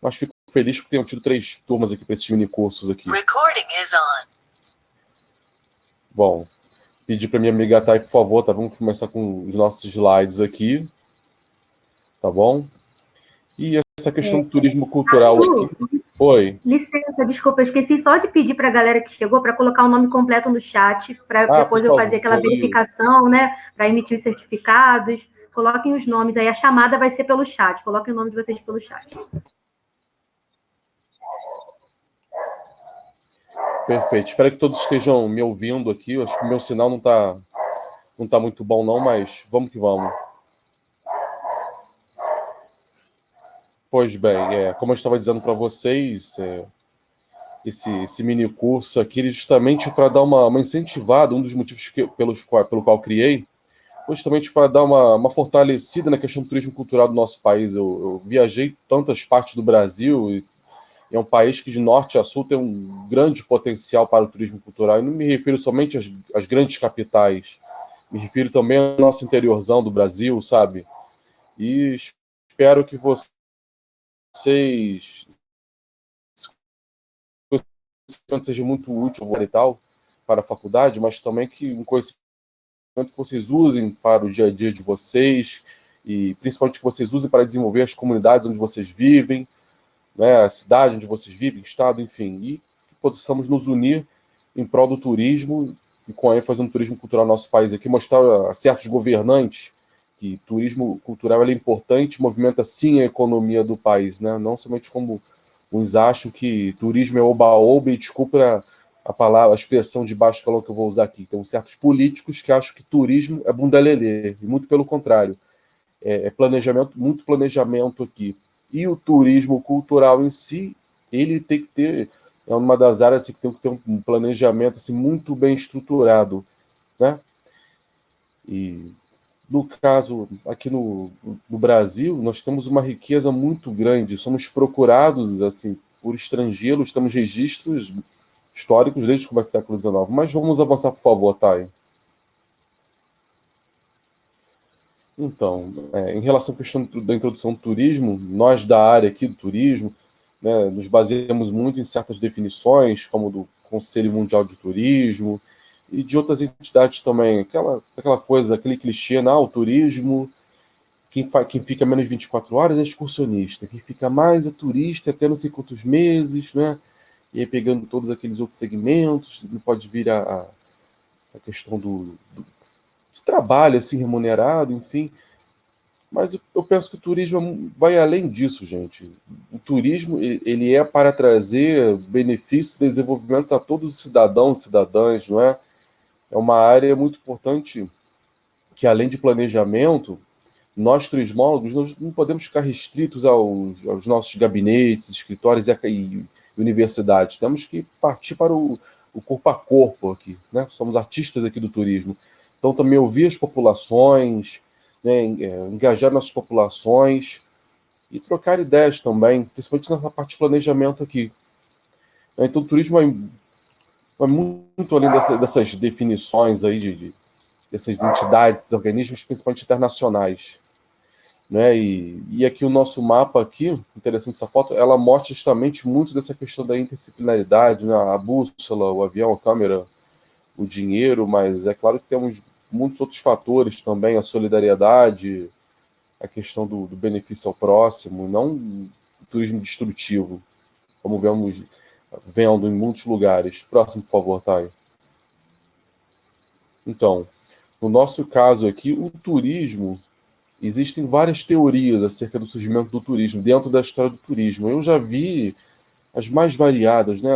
mas fico feliz porque tenham tido 3 turmas aqui para esses minicursos aqui. Recording is on. Bom, pedir para minha amiga Thay, por favor, tá? Vamos começar com os nossos slides aqui, tá bom? E essa questão do turismo cultural aqui. Oi. Licença, desculpa, eu esqueci só de pedir para a galera que chegou para colocar o nome completo no chat, para depois eu fazer aquela verificação, né? Para emitir os certificados. Coloquem os nomes aí, a chamada vai ser pelo chat. Coloquem o nome de vocês pelo chat. Perfeito. Espero que todos estejam me ouvindo aqui. Eu acho que o meu sinal não tá muito bom não, mas vamos que vamos. Pois bem, como eu estava dizendo para vocês, esse mini curso aqui, ele justamente para dar uma incentivada, um dos motivos pelo qual criei, justamente para dar uma fortalecida na questão do turismo cultural do nosso país. Eu viajei tantas partes do Brasil e é um país que de norte a sul tem um grande potencial para o turismo cultural. E não me refiro somente às grandes capitais, me refiro também ao nosso interiorzão do Brasil, sabe? E espero que vocês seja muito útil e tal para a faculdade, mas também que um conhecimento que vocês usem para o dia a dia de vocês e principalmente que vocês usem para desenvolver as comunidades onde vocês vivem, né, a cidade onde vocês vivem, estado, enfim, e que possamos nos unir em prol do turismo e com ênfase no turismo cultural no nosso país aqui, mostrar a certos governantes que turismo cultural é importante, movimenta sim a economia do país, né, não somente como uns acham que turismo é oba-oba, e desculpa a expressão de baixo calão que eu vou usar aqui. Tem certos políticos que acham que turismo é bunda-lelê, e muito pelo contrário. Muito planejamento aqui. E o turismo cultural em si, ele tem que ter, é uma das áreas assim, que tem que ter um planejamento assim, muito bem estruturado, né? E no caso, aqui no Brasil, nós temos uma riqueza muito grande, somos procurados assim por estrangeiros, temos registros históricos desde o começo do século XIX. Mas vamos avançar, por favor, Thay. Então, em relação à questão da introdução do turismo, nós da área aqui do turismo, né, nos baseamos muito em certas definições, como do Conselho Mundial de Turismo, e de outras entidades também, aquela coisa, aquele clichê, não, o turismo, quem fica menos de 24 horas é excursionista, quem fica mais é turista, até não sei quantos meses, né? E aí pegando todos aqueles outros segmentos, não pode vir a questão do trabalho assim remunerado, enfim. Mas eu penso que o turismo vai além disso, gente. O turismo ele é para trazer benefícios e desenvolvimentos a todos os cidadãos e cidadãs, não é? É uma área muito importante que, além de planejamento, nós turismólogos nós não podemos ficar restritos aos nossos gabinetes, escritórios e universidades. Temos que partir para o corpo a corpo aqui, né? Somos artistas aqui do turismo. Então, também ouvir as populações, né, engajar nossas populações e trocar ideias também, principalmente nessa parte de planejamento aqui. Então, o turismo vai muito além dessas definições aí dessas entidades, organismos, principalmente internacionais. Né? E aqui o nosso mapa aqui, interessante essa foto, ela mostra justamente muito dessa questão da interdisciplinaridade, né? A bússola, o avião, a câmera, o dinheiro, mas é claro que temos muitos outros fatores também, a solidariedade, a questão do benefício ao próximo, não o turismo destrutivo, como vendo em muitos lugares. Próximo, por favor, Thay. Então, no nosso caso aqui, o turismo, existem várias teorias acerca do surgimento do turismo, dentro da história do turismo. Eu já vi as mais variadas, né?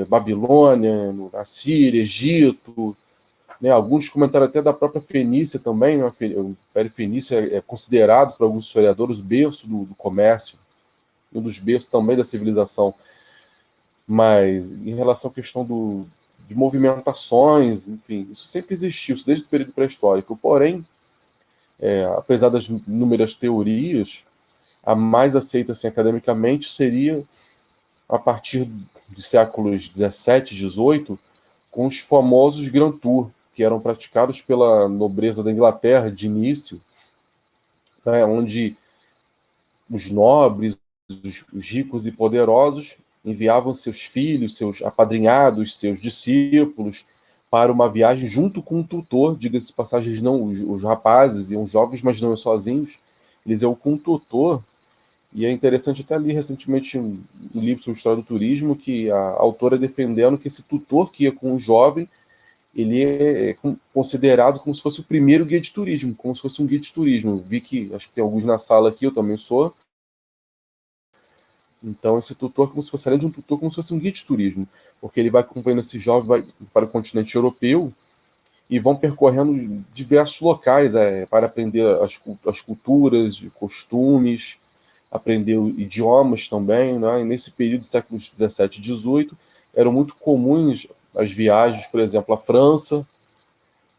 Babilônia, Assíria, Egito, né? Alguns comentaram até da própria Fenícia também, né? O Império Fenício é considerado por alguns historiadores o berço do comércio, um dos berços também da civilização. Mas em relação à questão de movimentações, enfim, isso sempre existiu, isso desde o período pré-histórico. Porém, apesar das inúmeras teorias, a mais aceita assim, academicamente seria a partir dos séculos 17 e 18, com os famosos Grand Tour, que eram praticados pela nobreza da Inglaterra de início, né, onde os nobres, os ricos e poderosos enviavam seus filhos, seus apadrinhados, seus discípulos para uma viagem junto com um tutor. Diga-se de passagem, não, os rapazes iam jovens, mas não iam sozinhos, eles iam com um tutor. E é interessante, até ali recentemente um livro sobre história do turismo, que a autora defendendo que esse tutor que ia com o jovem, ele é considerado como se fosse o primeiro guia de turismo, como se fosse um guia de turismo. Vi que, acho que tem alguns na sala aqui, eu também sou. Então, esse tutor, como se fosse, além de um tutor, como se fosse um guia de turismo, porque ele vai acompanhando esse jovem para o continente europeu e vão percorrendo diversos locais para aprender as culturas, costumes, aprender idiomas também, né? E nesse período, séculos 17 e 18, eram muito comuns as viagens, por exemplo, à França,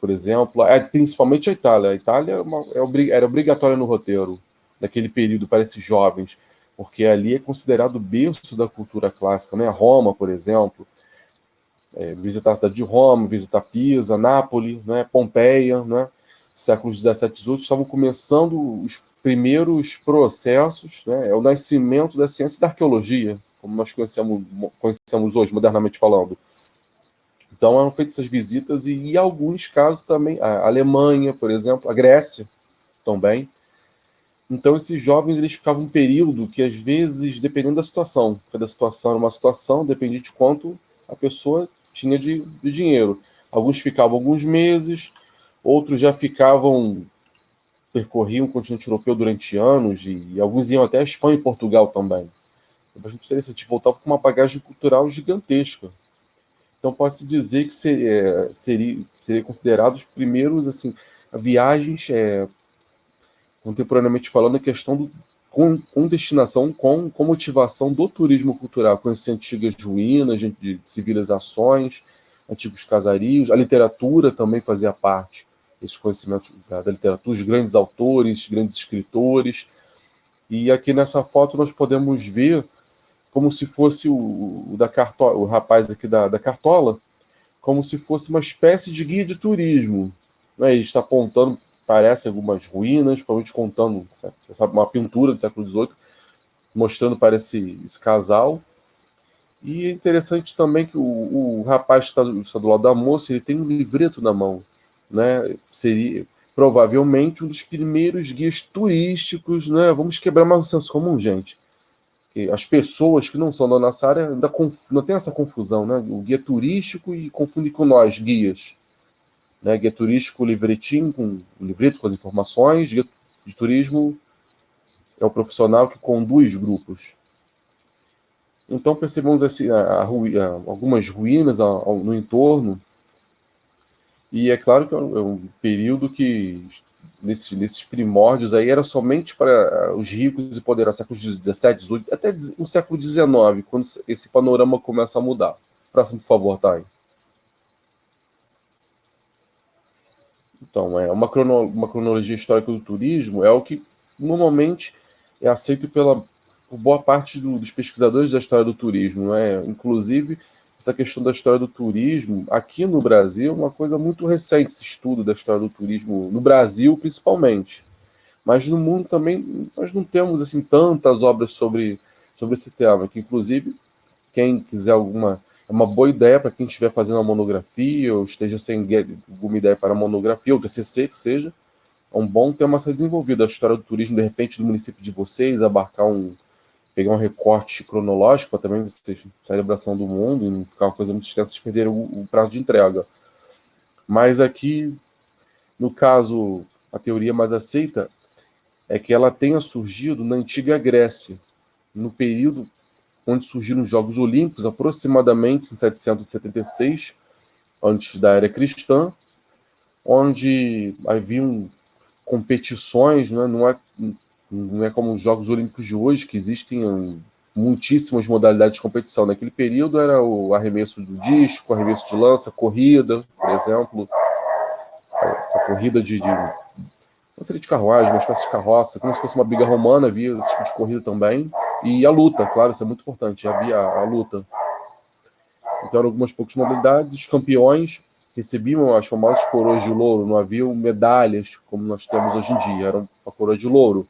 por exemplo, principalmente a Itália. A Itália era obrigatória no roteiro daquele período para esses jovens, porque ali é considerado o berço da cultura clássica, né? Roma, por exemplo, visitar a cidade de Roma, visitar Pisa, Nápoles, né? Pompeia, né? Séculos 17 e 18 estavam começando os primeiros processos, né? É o nascimento da ciência da arqueologia, como nós conhecemos hoje, modernamente falando. Então eram feitas essas visitas e em alguns casos também a Alemanha, por exemplo, a Grécia também. Então esses jovens eles ficavam um período que às vezes, dependendo da situação, cada situação era uma situação, dependia de quanto a pessoa tinha de dinheiro. Alguns ficavam alguns meses, outros já percorriam o continente europeu durante anos e alguns iam até a Espanha e Portugal também. É bastante interessante, voltava com uma bagagem cultural gigantesca. Então pode-se dizer que seria considerado os primeiros assim, viagens, contemporaneamente falando, a questão com destinação, com motivação do turismo cultural, conhecer antigas ruínas de civilizações, antigos casarios, a literatura também fazia parte, esses conhecimentos da literatura, os grandes autores, grandes escritores. E aqui nessa foto nós podemos ver como se fosse o rapaz aqui da cartola, como se fosse uma espécie de guia de turismo. Né? Ele está apontando, parece, algumas ruínas, provavelmente contando uma pintura do século XVIII, mostrando para esse casal. E é interessante também que o rapaz está do lado da moça, ele tem um livreto na mão. Né? Seria provavelmente um dos primeiros guias turísticos. Né? Vamos quebrar mais o senso comum, gente. As pessoas que não são da nossa área ainda não tem essa confusão, né? O guia turístico e confunde com nós, guias. Né? Guia turístico, o livretinho, com o livreto com as informações. Guia de turismo é o profissional que conduz grupos. Então percebemos assim, algumas ruínas no entorno. E é claro que é um período que nesses primórdios aí era somente para os ricos e poderosos, séculos 17, 18, até o século 19, quando esse panorama começa a mudar. Próximo, por favor, Thay. Então, uma cronologia histórica do turismo é o que normalmente é aceito por boa parte dos pesquisadores da história do turismo. Né? Inclusive, essa questão da história do turismo, aqui no Brasil, é uma coisa muito recente, esse estudo da história do turismo, no Brasil principalmente. Mas no mundo também, nós não temos assim tantas obras sobre esse tema, que inclusive, quem quiser é uma boa ideia para quem estiver fazendo uma monografia, ou esteja sem alguma ideia para monografia, ou TCC que seja, é um bom tema a ser desenvolvido, a história do turismo, de repente, do município de vocês, pegar um recorte cronológico para também vocês celebração do mundo e não ficar uma coisa muito extensa, vocês perderem o prazo de entrega. Mas aqui, no caso, a teoria mais aceita é que ela tenha surgido na antiga Grécia, no período onde surgiram os Jogos Olímpicos, aproximadamente em 776, antes da era cristã, onde haviam competições, né? Não é como os Jogos Olímpicos de hoje, que existem muitíssimas modalidades de competição. Naquele período era o arremesso do disco, arremesso de lança, corrida, por exemplo, a corrida não seria de carruagem, uma espécie de carroça, como se fosse uma briga romana, havia esse tipo de corrida também. E a luta, claro, isso é muito importante, havia a luta. Então eram algumas poucas modalidades, os campeões recebiam as famosas coroas de louro, não haviam medalhas como nós temos hoje em dia, era uma coroa de louro.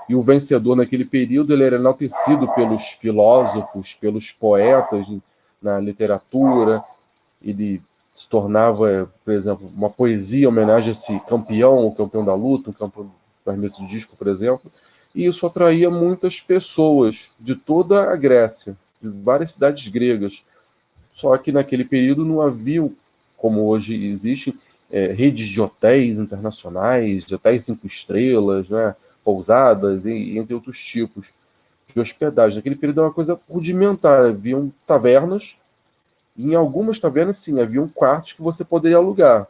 E o vencedor naquele período ele era enaltecido pelos filósofos, pelos poetas na literatura. Ele se tornava, por exemplo, uma poesia em homenagem a esse campeão, o campeão da luta, o campeão do arremesso de disco, por exemplo. E isso atraía muitas pessoas de toda a Grécia, de várias cidades gregas. Só que naquele período não havia, como hoje existem, redes de hotéis internacionais, de hotéis 5 estrelas, né, pousadas, e entre outros tipos de hospedagem. Naquele período era uma coisa rudimentar, haviam tavernas, e em algumas tavernas, sim, haviam quartos que você poderia alugar.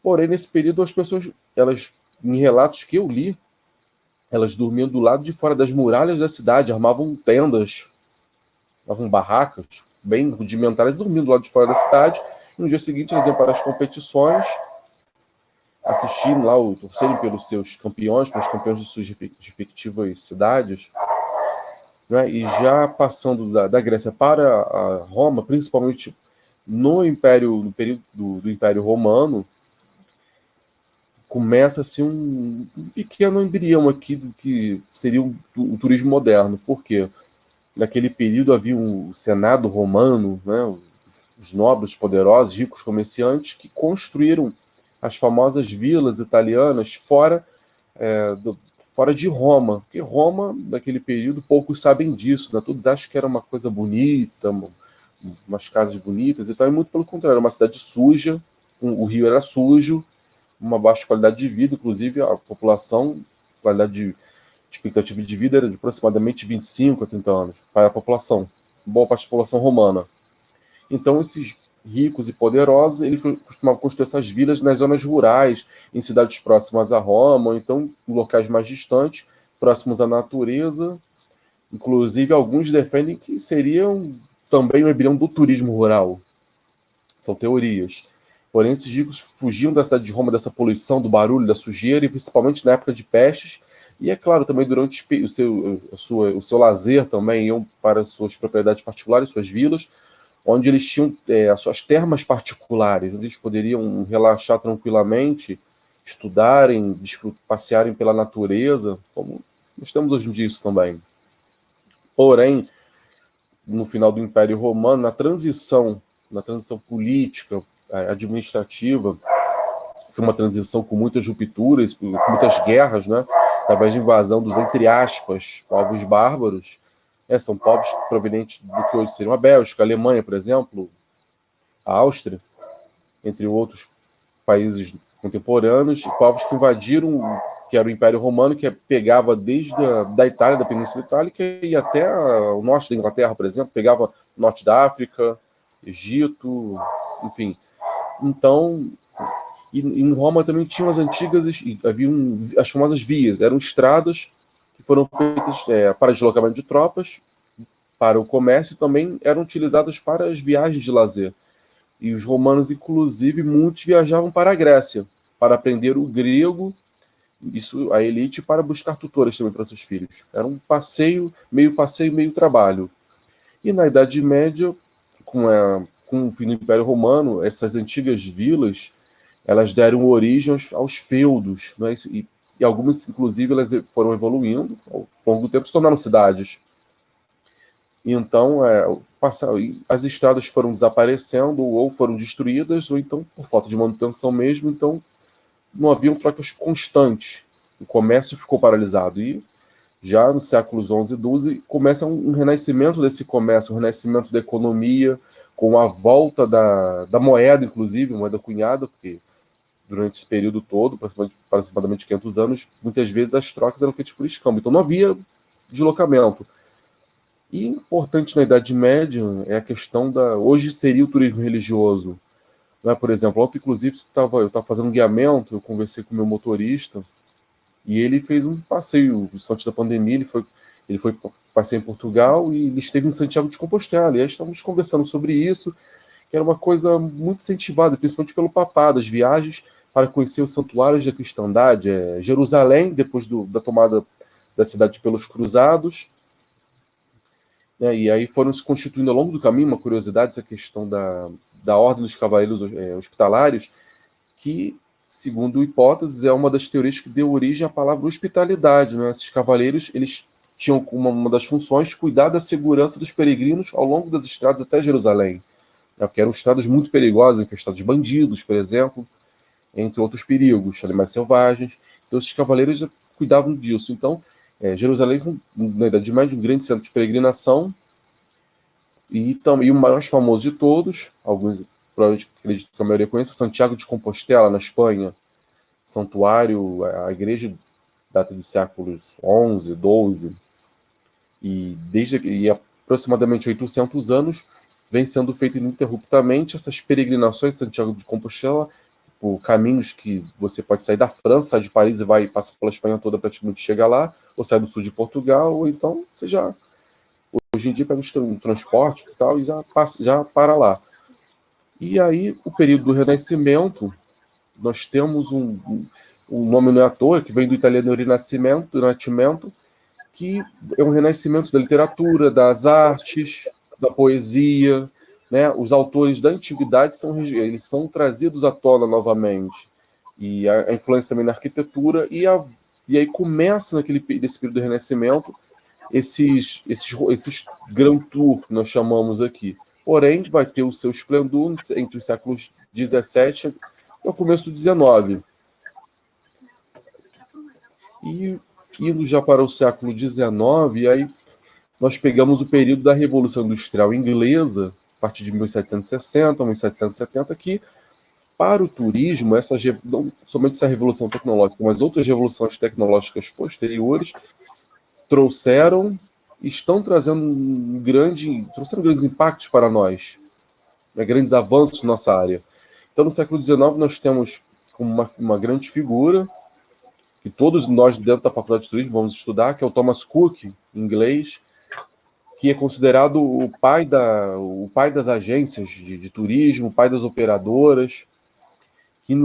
Porém, nesse período, as pessoas, elas, em relatos que eu li, elas dormiam do lado de fora das muralhas da cidade, armavam tendas, armavam barracas, bem rudimentares, e dormiam do lado de fora da cidade. E no dia seguinte, eles iam para as competições, assistindo lá, torcerem pelos seus campeões, pelos campeões de suas respectivas cidades. Né? E já passando da Grécia para a Roma, principalmente no período do Império Romano, começa-se um pequeno embrião aqui do que seria o turismo moderno. Por quê? Naquele período havia um Senado romano, né? Os nobres, poderosos, ricos comerciantes que construíram as famosas vilas italianas fora de Roma, porque Roma, naquele período, poucos sabem disso, né? Todos acham que era uma coisa bonita, umas casas bonitas e tal, e muito pelo contrário, era uma cidade suja, o rio era sujo, uma baixa qualidade de vida, inclusive a população, qualidade de expectativa de vida era de aproximadamente 25 a 30 anos para a população, boa parte da população romana. Então, esses ricos e poderosos, eles costumavam construir essas vilas nas zonas rurais, em cidades próximas a Roma, ou então em locais mais distantes, próximos à natureza. Inclusive, alguns defendem que seriam também um embrião do turismo rural. São teorias. Porém, esses ricos fugiam da cidade de Roma, dessa poluição, do barulho, da sujeira, e principalmente na época de pestes. E, é claro, também durante o seu lazer também iam para suas propriedades particulares, suas vilas, onde eles tinham as suas termas particulares, onde eles poderiam relaxar tranquilamente, estudarem, passearem pela natureza, como nós temos hoje em dia isso também. Porém, no final do Império Romano, na transição política, administrativa, foi uma transição com muitas rupturas, com muitas guerras, né? Através de invasão dos, entre aspas, povos bárbaros. São povos provenientes do que hoje seriam a Bélgica, a Alemanha, por exemplo, a Áustria, entre outros países contemporâneos, povos que invadiram, que era o Império Romano, que pegava desde da Itália, da Península Itálica, e até o norte da Inglaterra, por exemplo, pegava o norte da África, Egito, enfim. Então, em Roma também tinham as antigas, havia as famosas vias, eram estradas que foram feitas para deslocamento de tropas, para o comércio, e também eram utilizadas para as viagens de lazer. E os romanos, inclusive, muitos viajavam para a Grécia, para aprender o grego, isso a elite, para buscar tutores também para seus filhos. Era um passeio, meio trabalho. E na Idade Média, com o fim do Império Romano, essas antigas vilas, elas deram origem aos feudos, né? E algumas, inclusive, elas foram evoluindo ao longo do tempo, se tornaram cidades. Então, as estradas foram desaparecendo, ou foram destruídas, ou então por falta de manutenção mesmo, então não haviam trocas constantes. O comércio ficou paralisado. E já nos séculos XI e XII começa um renascimento desse comércio, um renascimento da economia, com a volta da moeda, inclusive, moeda cunhada, porque durante esse período todo, aproximadamente 500 anos, muitas vezes as trocas eram feitas por escambo. Então não havia deslocamento. E importante na Idade Média é a questão hoje seria o turismo religioso. Né? Por exemplo, ontem, inclusive, eu estava fazendo um guiamento, eu conversei com o meu motorista, e ele fez um passeio, antes da pandemia, ele foi passeio em Portugal, e ele esteve em Santiago de Compostela, e aí estávamos conversando sobre isso, que era uma coisa muito incentivada, principalmente pelo papado, as viagens para conhecer os santuários da cristandade, Jerusalém, depois da tomada da cidade pelos cruzados, né, e aí foram se constituindo ao longo do caminho, uma curiosidade, essa questão da Ordem dos Cavaleiros Hospitalários, que segundo hipóteses, é uma das teorias que deu origem à palavra hospitalidade, né? Esses cavaleiros, eles tinham como uma das funções cuidar da segurança dos peregrinos ao longo das estradas até Jerusalém, né? Porque eram estradas muito perigosas, infestadas de bandidos, por exemplo, entre outros perigos, animais selvagens. Então, esses cavaleiros cuidavam disso. Então, Jerusalém foi, na Idade Média, um grande centro de peregrinação, e o mais famoso de todos, alguns provavelmente acredito que a maioria conhece, Santiago de Compostela, na Espanha, santuário, a igreja data dos séculos XI, XII, e aproximadamente 800 anos vem sendo feito ininterruptamente essas peregrinações de Santiago de Compostela, por caminhos que você pode sair da França, sai de Paris e passa pela Espanha toda praticamente chega lá, ou sai do sul de Portugal, ou então você já, hoje em dia, pega um transporte e tal, e já para lá. E aí, o período do Renascimento, nós temos um nome não é à toa, que vem do italiano Rinascimento, que é um renascimento da literatura, das artes, da poesia, né? Os autores da antiguidade eles são trazidos à tona novamente, e a influência também na arquitetura, e aí começa nesse período do Renascimento esses Grand Tour, nós chamamos aqui. Porém, vai ter o seu esplendor entre os séculos 17 e o começo do 19. E indo já para o século XIX, aí nós pegamos o período da Revolução Industrial Inglesa, a partir de 1760, 1770, que para o turismo, não somente essa revolução tecnológica, mas outras revoluções tecnológicas posteriores estão trazendo grandes impactos para nós, né, grandes avanços na nossa área. Então, no século XIX, nós temos como uma grande figura, que todos nós dentro da Faculdade de Turismo vamos estudar, que é o Thomas Cook, em inglês, que é considerado o pai das agências de turismo, o pai das operadoras, que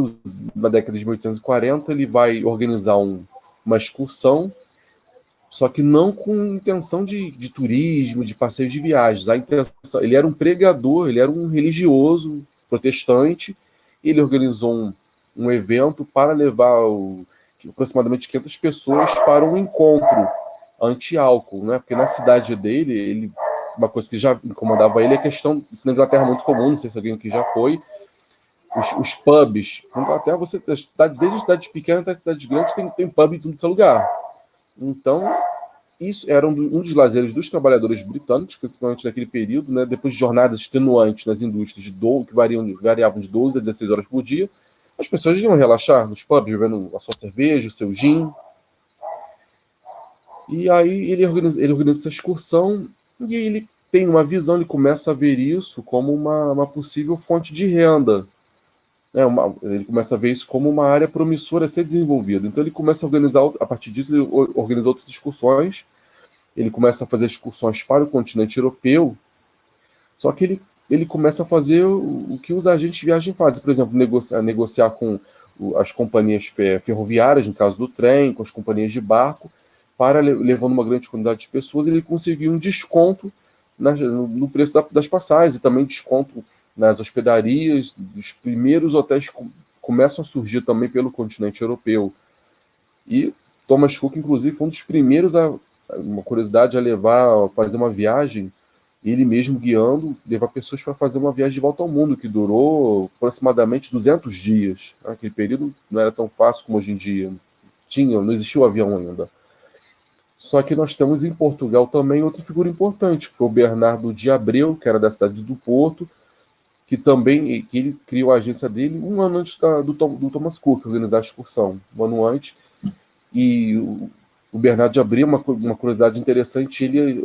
na década de 1840 ele vai organizar uma excursão, só que não com intenção de turismo, de passeios de viagens. Ele era um pregador, ele era um religioso protestante, e ele organizou um evento para levar aproximadamente 500 pessoas para um encontro anti-álcool, né? Porque na cidade dele, uma coisa que já incomodava ele é a questão, isso na Inglaterra é muito comum, não sei se alguém aqui já foi, os pubs. Na Inglaterra, desde cidades pequenas até cidades grandes, tem pub em tudo que é lugar. Então, isso era um dos lazeres dos trabalhadores britânicos, principalmente naquele período, né? Depois de jornadas extenuantes nas indústrias que variavam de 12 a 16 horas por dia, as pessoas iam relaxar nos pubs, bebendo a sua cerveja, o seu gin. E aí ele organiza essa excursão, e aí ele tem uma visão, ele começa a ver isso como uma possível fonte de renda. Ele começa a ver isso como uma área promissora a ser desenvolvida. Então ele começa a organizar, a partir disso, ele organiza outras excursões, ele começa a fazer excursões para o continente europeu, só que ele começa a fazer o que os agentes de viagem fazem, por exemplo, negociar com as companhias ferroviárias, no caso do trem, com as companhias de barco, levando uma grande quantidade de pessoas, ele conseguiu um desconto no preço das passagens, e também desconto nas hospedarias. Os primeiros hotéis começam a surgir também pelo continente europeu. E Thomas Cook, inclusive, foi um dos primeiros, uma curiosidade, a fazer uma viagem, ele mesmo guiando, levar pessoas para fazer uma viagem de volta ao mundo, que durou aproximadamente 200 dias. Naquele período não era tão fácil como hoje em dia. Não existia o avião ainda. Só que nós temos em Portugal também outra figura importante, que foi o Bernardo de Abreu, que era da cidade do Porto, que ele criou a agência dele um ano antes do Thomas Cook organizar a excursão, um ano antes. E o Bernardo de Abreu, uma curiosidade interessante, ele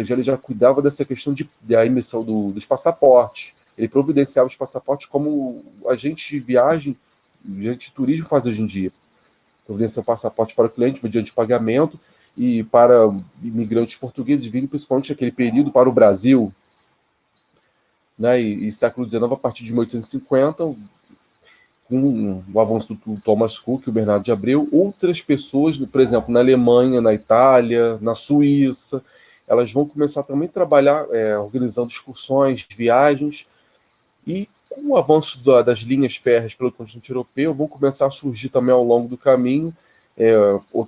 ele já cuidava dessa questão da emissão dos passaportes. Ele providenciava os passaportes como agente de viagem, agente de turismo faz hoje em dia. Providenciava o passaporte para o cliente mediante pagamento, e para imigrantes portugueses virem principalmente naquele período para o Brasil, né? E século XIX, a partir de 1850, com o avanço do Thomas Cook, o Bernardo de Abreu, outras pessoas, por exemplo, na Alemanha, na Itália, na Suíça, elas vão começar também a trabalhar organizando excursões, viagens, e com o avanço das linhas férreas pelo continente europeu, vão começar a surgir também ao longo do caminho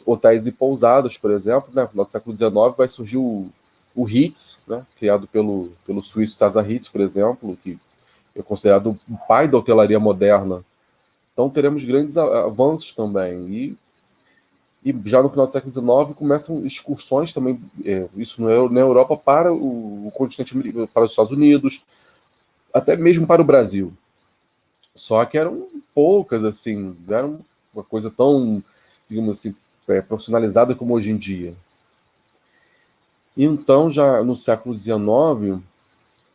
hotéis e pousadas, por exemplo. Né? No final do século XIX vai surgir o Ritz, né? Criado pelo suíço César Ritz, por exemplo, que é considerado o pai da hotelaria moderna. Então teremos grandes avanços também. E já no final do século XIX começam excursões também, isso na Europa, para o continente americano, para os Estados Unidos, até mesmo para o Brasil. Só que eram poucas, assim, não era uma coisa tão, digamos assim, profissionalizada como hoje em dia. Então, já no século XIX,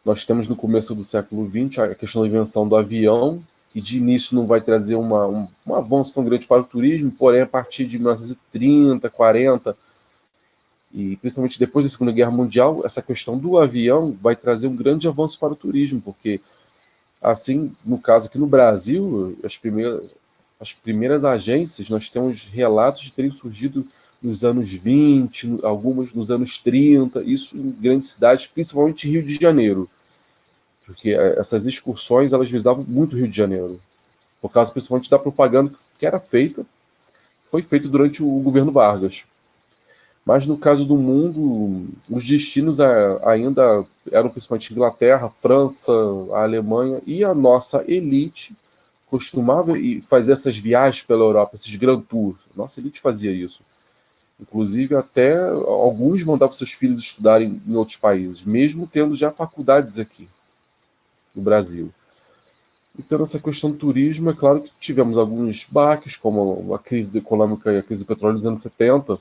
nós temos no começo do século XX a questão da invenção do avião, que de início não vai trazer um avanço tão grande para o turismo, porém a partir de 1930, 40, e principalmente depois da Segunda Guerra Mundial, essa questão do avião vai trazer um grande avanço para o turismo, porque, assim, no caso aqui no Brasil, as primeiras agências, nós temos relatos de terem surgido nos anos 20, algumas nos anos 30, isso em grandes cidades, principalmente Rio de Janeiro. Porque essas excursões, elas visavam muito o Rio de Janeiro, por causa principalmente da propaganda que era feita, foi feita durante o governo Vargas. Mas no caso do mundo, os destinos ainda eram principalmente Inglaterra, França, a Alemanha, e a nossa elite costumava fazer essas viagens pela Europa, esses Grand Tours. Nossa elite fazia isso. Inclusive, até alguns mandavam seus filhos estudarem em outros países, mesmo tendo já faculdades aqui no Brasil. Então, nessa questão do turismo, é claro que tivemos alguns baques, como a crise econômica e a crise do petróleo nos anos 70.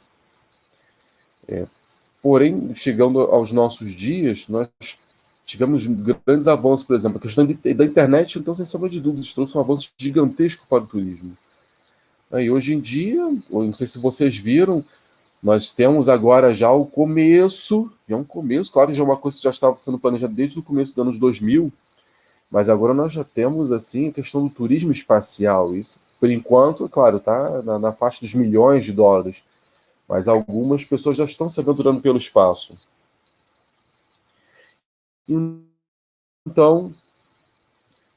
Porém, chegando aos nossos dias, nós tivemos grandes avanços, por exemplo, a questão da internet, então, sem sombra de dúvidas, trouxe um avanço gigantesco para o turismo. E hoje em dia, não sei se vocês viram, nós temos agora já o começo, claro, já é uma coisa que já estava sendo planejada desde o começo dos anos 2000, mas agora nós já temos, assim, a questão do turismo espacial. Isso, por enquanto, claro, está na faixa dos milhões de dólares, mas algumas pessoas já estão se aventurando pelo espaço. Então,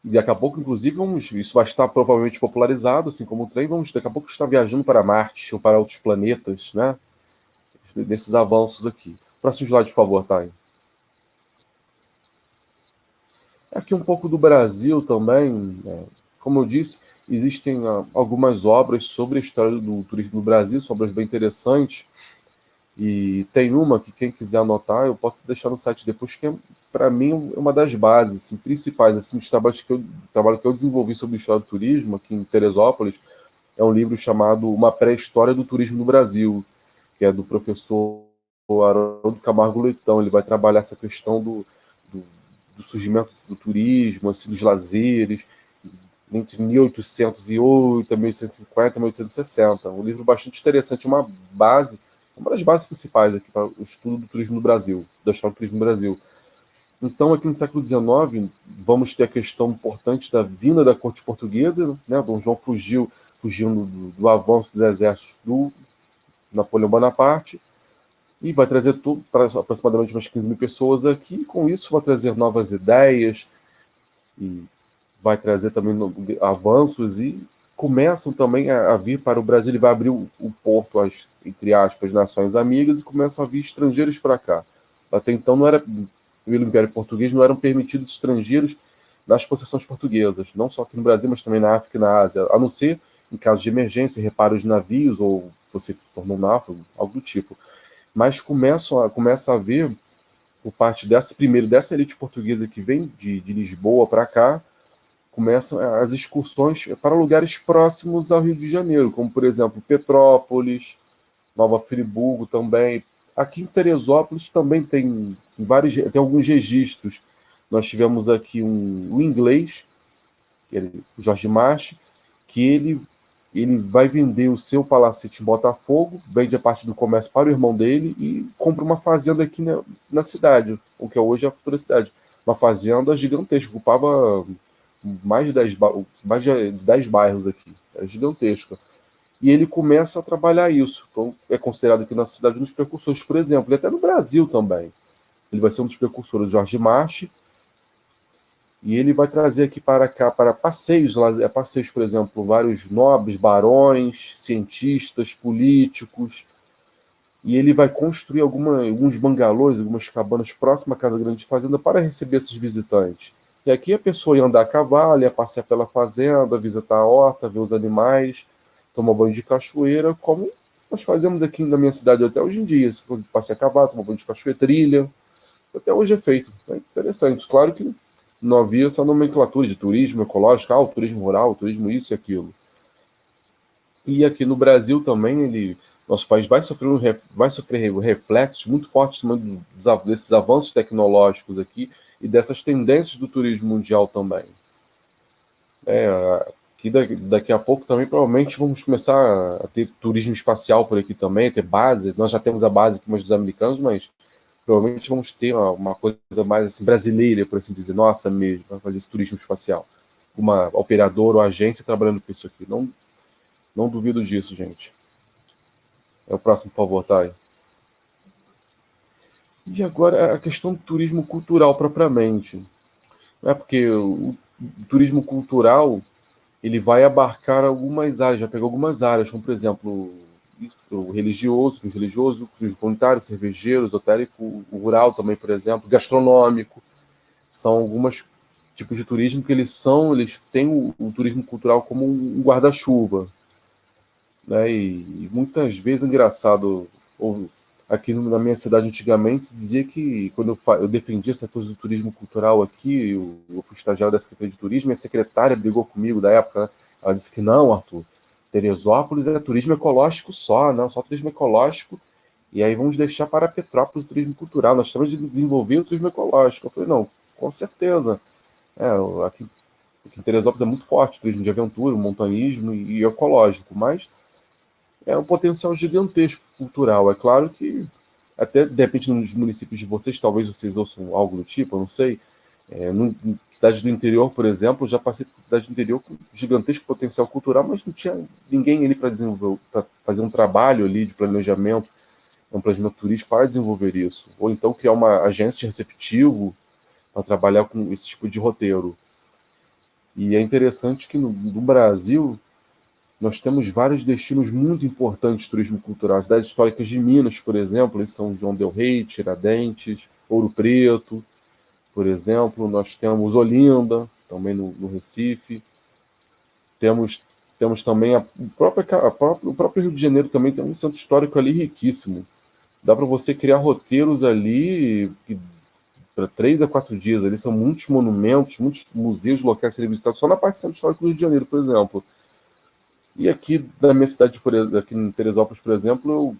daqui a pouco, inclusive, isso vai estar provavelmente popularizado, assim como o trem, vamos daqui a pouco estar viajando para Marte ou para outros planetas, né? Nesses avanços aqui. Próximo slide, por favor, Thay. Aqui um pouco do Brasil também. Como eu disse, existem algumas obras sobre a história do turismo no Brasil, são obras bem interessantes. E tem uma que quem quiser anotar, eu posso deixar no site depois, que para mim é uma das bases assim, principais assim, dos trabalho que eu desenvolvi sobre a história do turismo aqui em Teresópolis. É um livro chamado Uma Pré-História do Turismo no Brasil, que é do professor Haroldo Camargo Leitão. Ele vai trabalhar essa questão do surgimento do turismo, assim, dos lazeres, entre 1808, 1850 e 1860. Um livro bastante interessante, uma das bases principais aqui para o estudo do turismo no Brasil, da história do turismo no Brasil. Então, aqui no século XIX, vamos ter a questão importante da vinda da corte portuguesa, né? Dom João fugindo do avanço dos exércitos do Napoleão Bonaparte, e vai trazer tudo para aproximadamente umas 15 mil pessoas aqui. E com isso vai trazer novas ideias e vai trazer também avanços, e começam também a vir para o Brasil. Ele vai abrir o porto às, entre aspas, nações amigas, e começam a vir estrangeiros para cá. Até então, pelo Império Português, não eram permitidos estrangeiros nas possessões portuguesas, não só aqui no Brasil, mas também na África e na Ásia, a não ser em caso de emergência, reparo de navios, ou você se tornou um náufrago, algo do tipo. Mas começa a haver, por parte dessa elite portuguesa que vem de Lisboa para cá, começam as excursões para lugares próximos ao Rio de Janeiro, como, por exemplo, Petrópolis, Nova Friburgo também. Aqui em Teresópolis também tem alguns registros. Nós tivemos aqui um inglês, o Jorge March, que ele vai vender o seu palacete em Botafogo, vende a parte do comércio para o irmão dele e compra uma fazenda aqui na cidade, o que hoje é a futura cidade. Uma fazenda gigantesca, ocupava mais de 10 bairros aqui, é gigantesca. E ele começa a trabalhar isso. Então, é considerado aqui na cidade um dos precursores, por exemplo, e até no Brasil também. Ele vai ser um dos precursores, Jorge March. E ele vai trazer aqui para cá, para passeios, passeios, por exemplo, vários nobres, barões, cientistas, políticos, e ele vai construir alguns bangalôs, algumas cabanas próximas à Casa Grande de Fazenda para receber esses visitantes. E aqui a pessoa ia andar a cavalo, ia passear pela fazenda, visitar a horta, ver os animais, tomar banho de cachoeira, como nós fazemos aqui na minha cidade até hoje em dia. Se você passear a cavalo, tomar banho de cachoeira, trilha, até hoje é feito. É interessante. Claro que não havia essa nomenclatura de turismo ecológico, o turismo rural, o turismo isso e aquilo. E aqui no Brasil também, nosso país vai sofrer reflexos muito fortes também desses avanços tecnológicos aqui e dessas tendências do turismo mundial também. Que daqui a pouco também provavelmente vamos começar a ter turismo espacial por aqui também, ter base. Nós já temos a base aqui dos americanos, mas provavelmente vamos ter uma coisa mais assim, brasileira, por assim dizer, nossa mesmo, para fazer esse turismo espacial. Uma operadora ou agência trabalhando com isso aqui. Não duvido disso, gente. É o próximo, por favor, Thay. E agora a questão do turismo cultural propriamente. Porque o turismo cultural ele vai abarcar algumas áreas, já pegou algumas áreas, como por exemplo o religioso, o turismo comunitário, cervejeiro, esotérico, o rural também, por exemplo, gastronômico. São alguns tipos de turismo que eles têm o turismo cultural como um guarda-chuva. Né? E muitas vezes, engraçado, aqui na minha cidade antigamente se dizia que, quando eu defendi essa coisa do turismo cultural aqui, eu fui estagiário da Secretaria de Turismo, e a secretária brigou comigo da época, né? Ela disse que não, Arthur, Teresópolis é turismo ecológico só, não, só turismo ecológico, e aí vamos deixar para Petrópolis o turismo cultural, nós temos de desenvolver o turismo ecológico. Eu falei, não, com certeza. Aqui em Teresópolis é muito forte o turismo de aventura, o montanhismo e ecológico, mas é um potencial gigantesco cultural. É claro que, até de repente, nos municípios de vocês, talvez vocês ouçam algo do tipo, eu não sei. Cidade do interior, por exemplo, já passei por cidade do interior com gigantesco potencial cultural, mas não tinha ninguém ali para desenvolver, para fazer um trabalho ali de planejamento, um planejamento turístico para desenvolver isso. Ou então criar uma agência de receptivo para trabalhar com esse tipo de roteiro. E é interessante que no Brasil nós temos vários destinos muito importantes de turismo cultural. As cidades históricas de Minas, por exemplo, em São João del Rei, Tiradentes, Ouro Preto, por exemplo. Nós temos Olinda, também no Recife. Temos também o próprio Rio de Janeiro também tem um centro histórico ali riquíssimo. Dá para você criar roteiros ali para 3 a 4 dias. Ali são muitos monumentos, muitos museus locais a serem visitados, só na parte do centro histórico do Rio de Janeiro, por exemplo. E aqui na minha cidade, aqui em Teresópolis, por exemplo, eu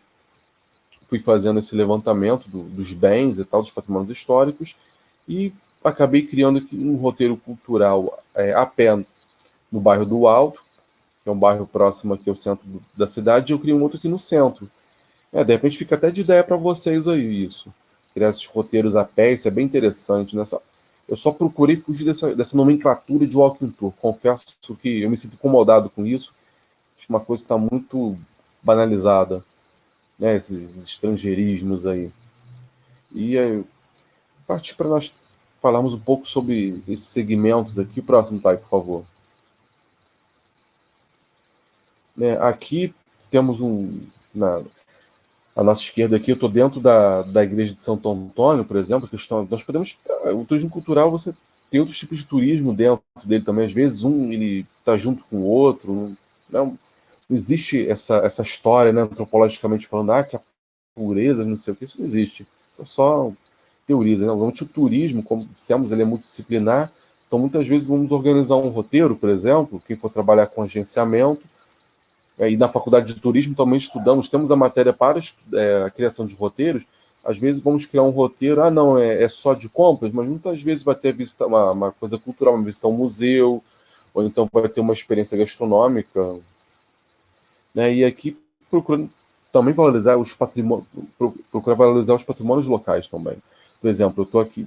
fui fazendo esse levantamento dos bens e tal, dos patrimônios históricos, e acabei criando aqui um roteiro cultural a pé no bairro do Alto, que é um bairro próximo aqui ao centro da cidade, e eu criei um outro aqui no centro. De repente fica até de ideia para vocês aí isso. Criar esses roteiros a pé, isso é bem interessante, né? Eu só procurei fugir dessa nomenclatura de walking tour. Confesso que eu me sinto incomodado com isso. Acho que uma coisa está muito banalizada, né? Esses estrangeirismos aí. E aí, partir para nós falarmos um pouco sobre esses segmentos aqui. Próximo, Thay, por favor. Aqui temos à nossa esquerda aqui, eu estou dentro da igreja de Santo Antônio, por exemplo, nós podemos, o turismo cultural, você tem outros tipos de turismo dentro dele também, às vezes ele está junto com o outro, não existe essa história, né, antropologicamente falando, que a pureza, não sei o que, isso não existe, isso é só teoriza, né? O turismo, como dissemos, ele é multidisciplinar, então muitas vezes vamos organizar um roteiro, por exemplo, quem for trabalhar com agenciamento, e na faculdade de turismo também temos a matéria para a criação de roteiros. Às vezes vamos criar um roteiro, não, é só de compras, mas muitas vezes vai ter uma coisa cultural, uma visita a um museu, ou então vai ter uma experiência gastronômica, né? E aqui procurando também valorizar procurar valorizar os patrimônios locais também. Por exemplo, eu estou aqui,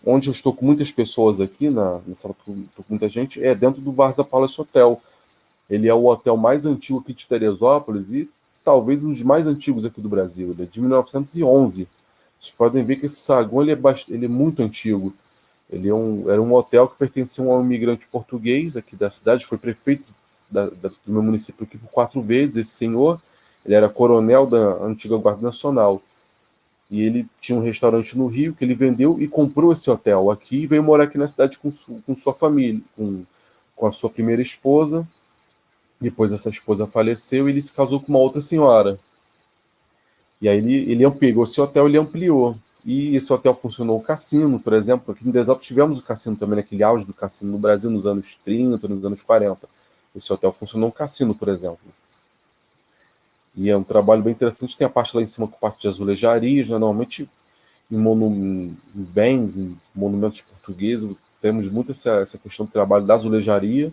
onde eu estou com muitas pessoas aqui, na sala com muita gente, é dentro do Varza Palace Hotel. Ele é o hotel mais antigo aqui de Teresópolis e talvez um dos mais antigos aqui do Brasil. Ele é de 1911. Vocês podem ver que esse saguão ele é muito antigo. Ele era um hotel que pertencia a um imigrante português aqui da cidade, foi prefeito do meu município aqui por 4 vezes. Esse senhor, ele era coronel da antiga Guarda Nacional. E ele tinha um restaurante no Rio que ele vendeu e comprou esse hotel aqui e veio morar aqui na cidade com sua família, com a sua primeira esposa. Depois essa esposa faleceu e ele se casou com uma outra senhora. E aí ele pegou esse hotel e ele ampliou. E esse hotel funcionou o cassino, por exemplo. Aqui em Desalto tivemos o cassino também, naquele auge do cassino no Brasil, nos anos 30, nos anos 40. Esse hotel funcionou um cassino, por exemplo. E é um trabalho bem interessante. Tem a parte lá em cima com a parte de azulejarias, né? Normalmente em bens, em monumentos portugueses, temos muito essa questão do trabalho da azulejaria.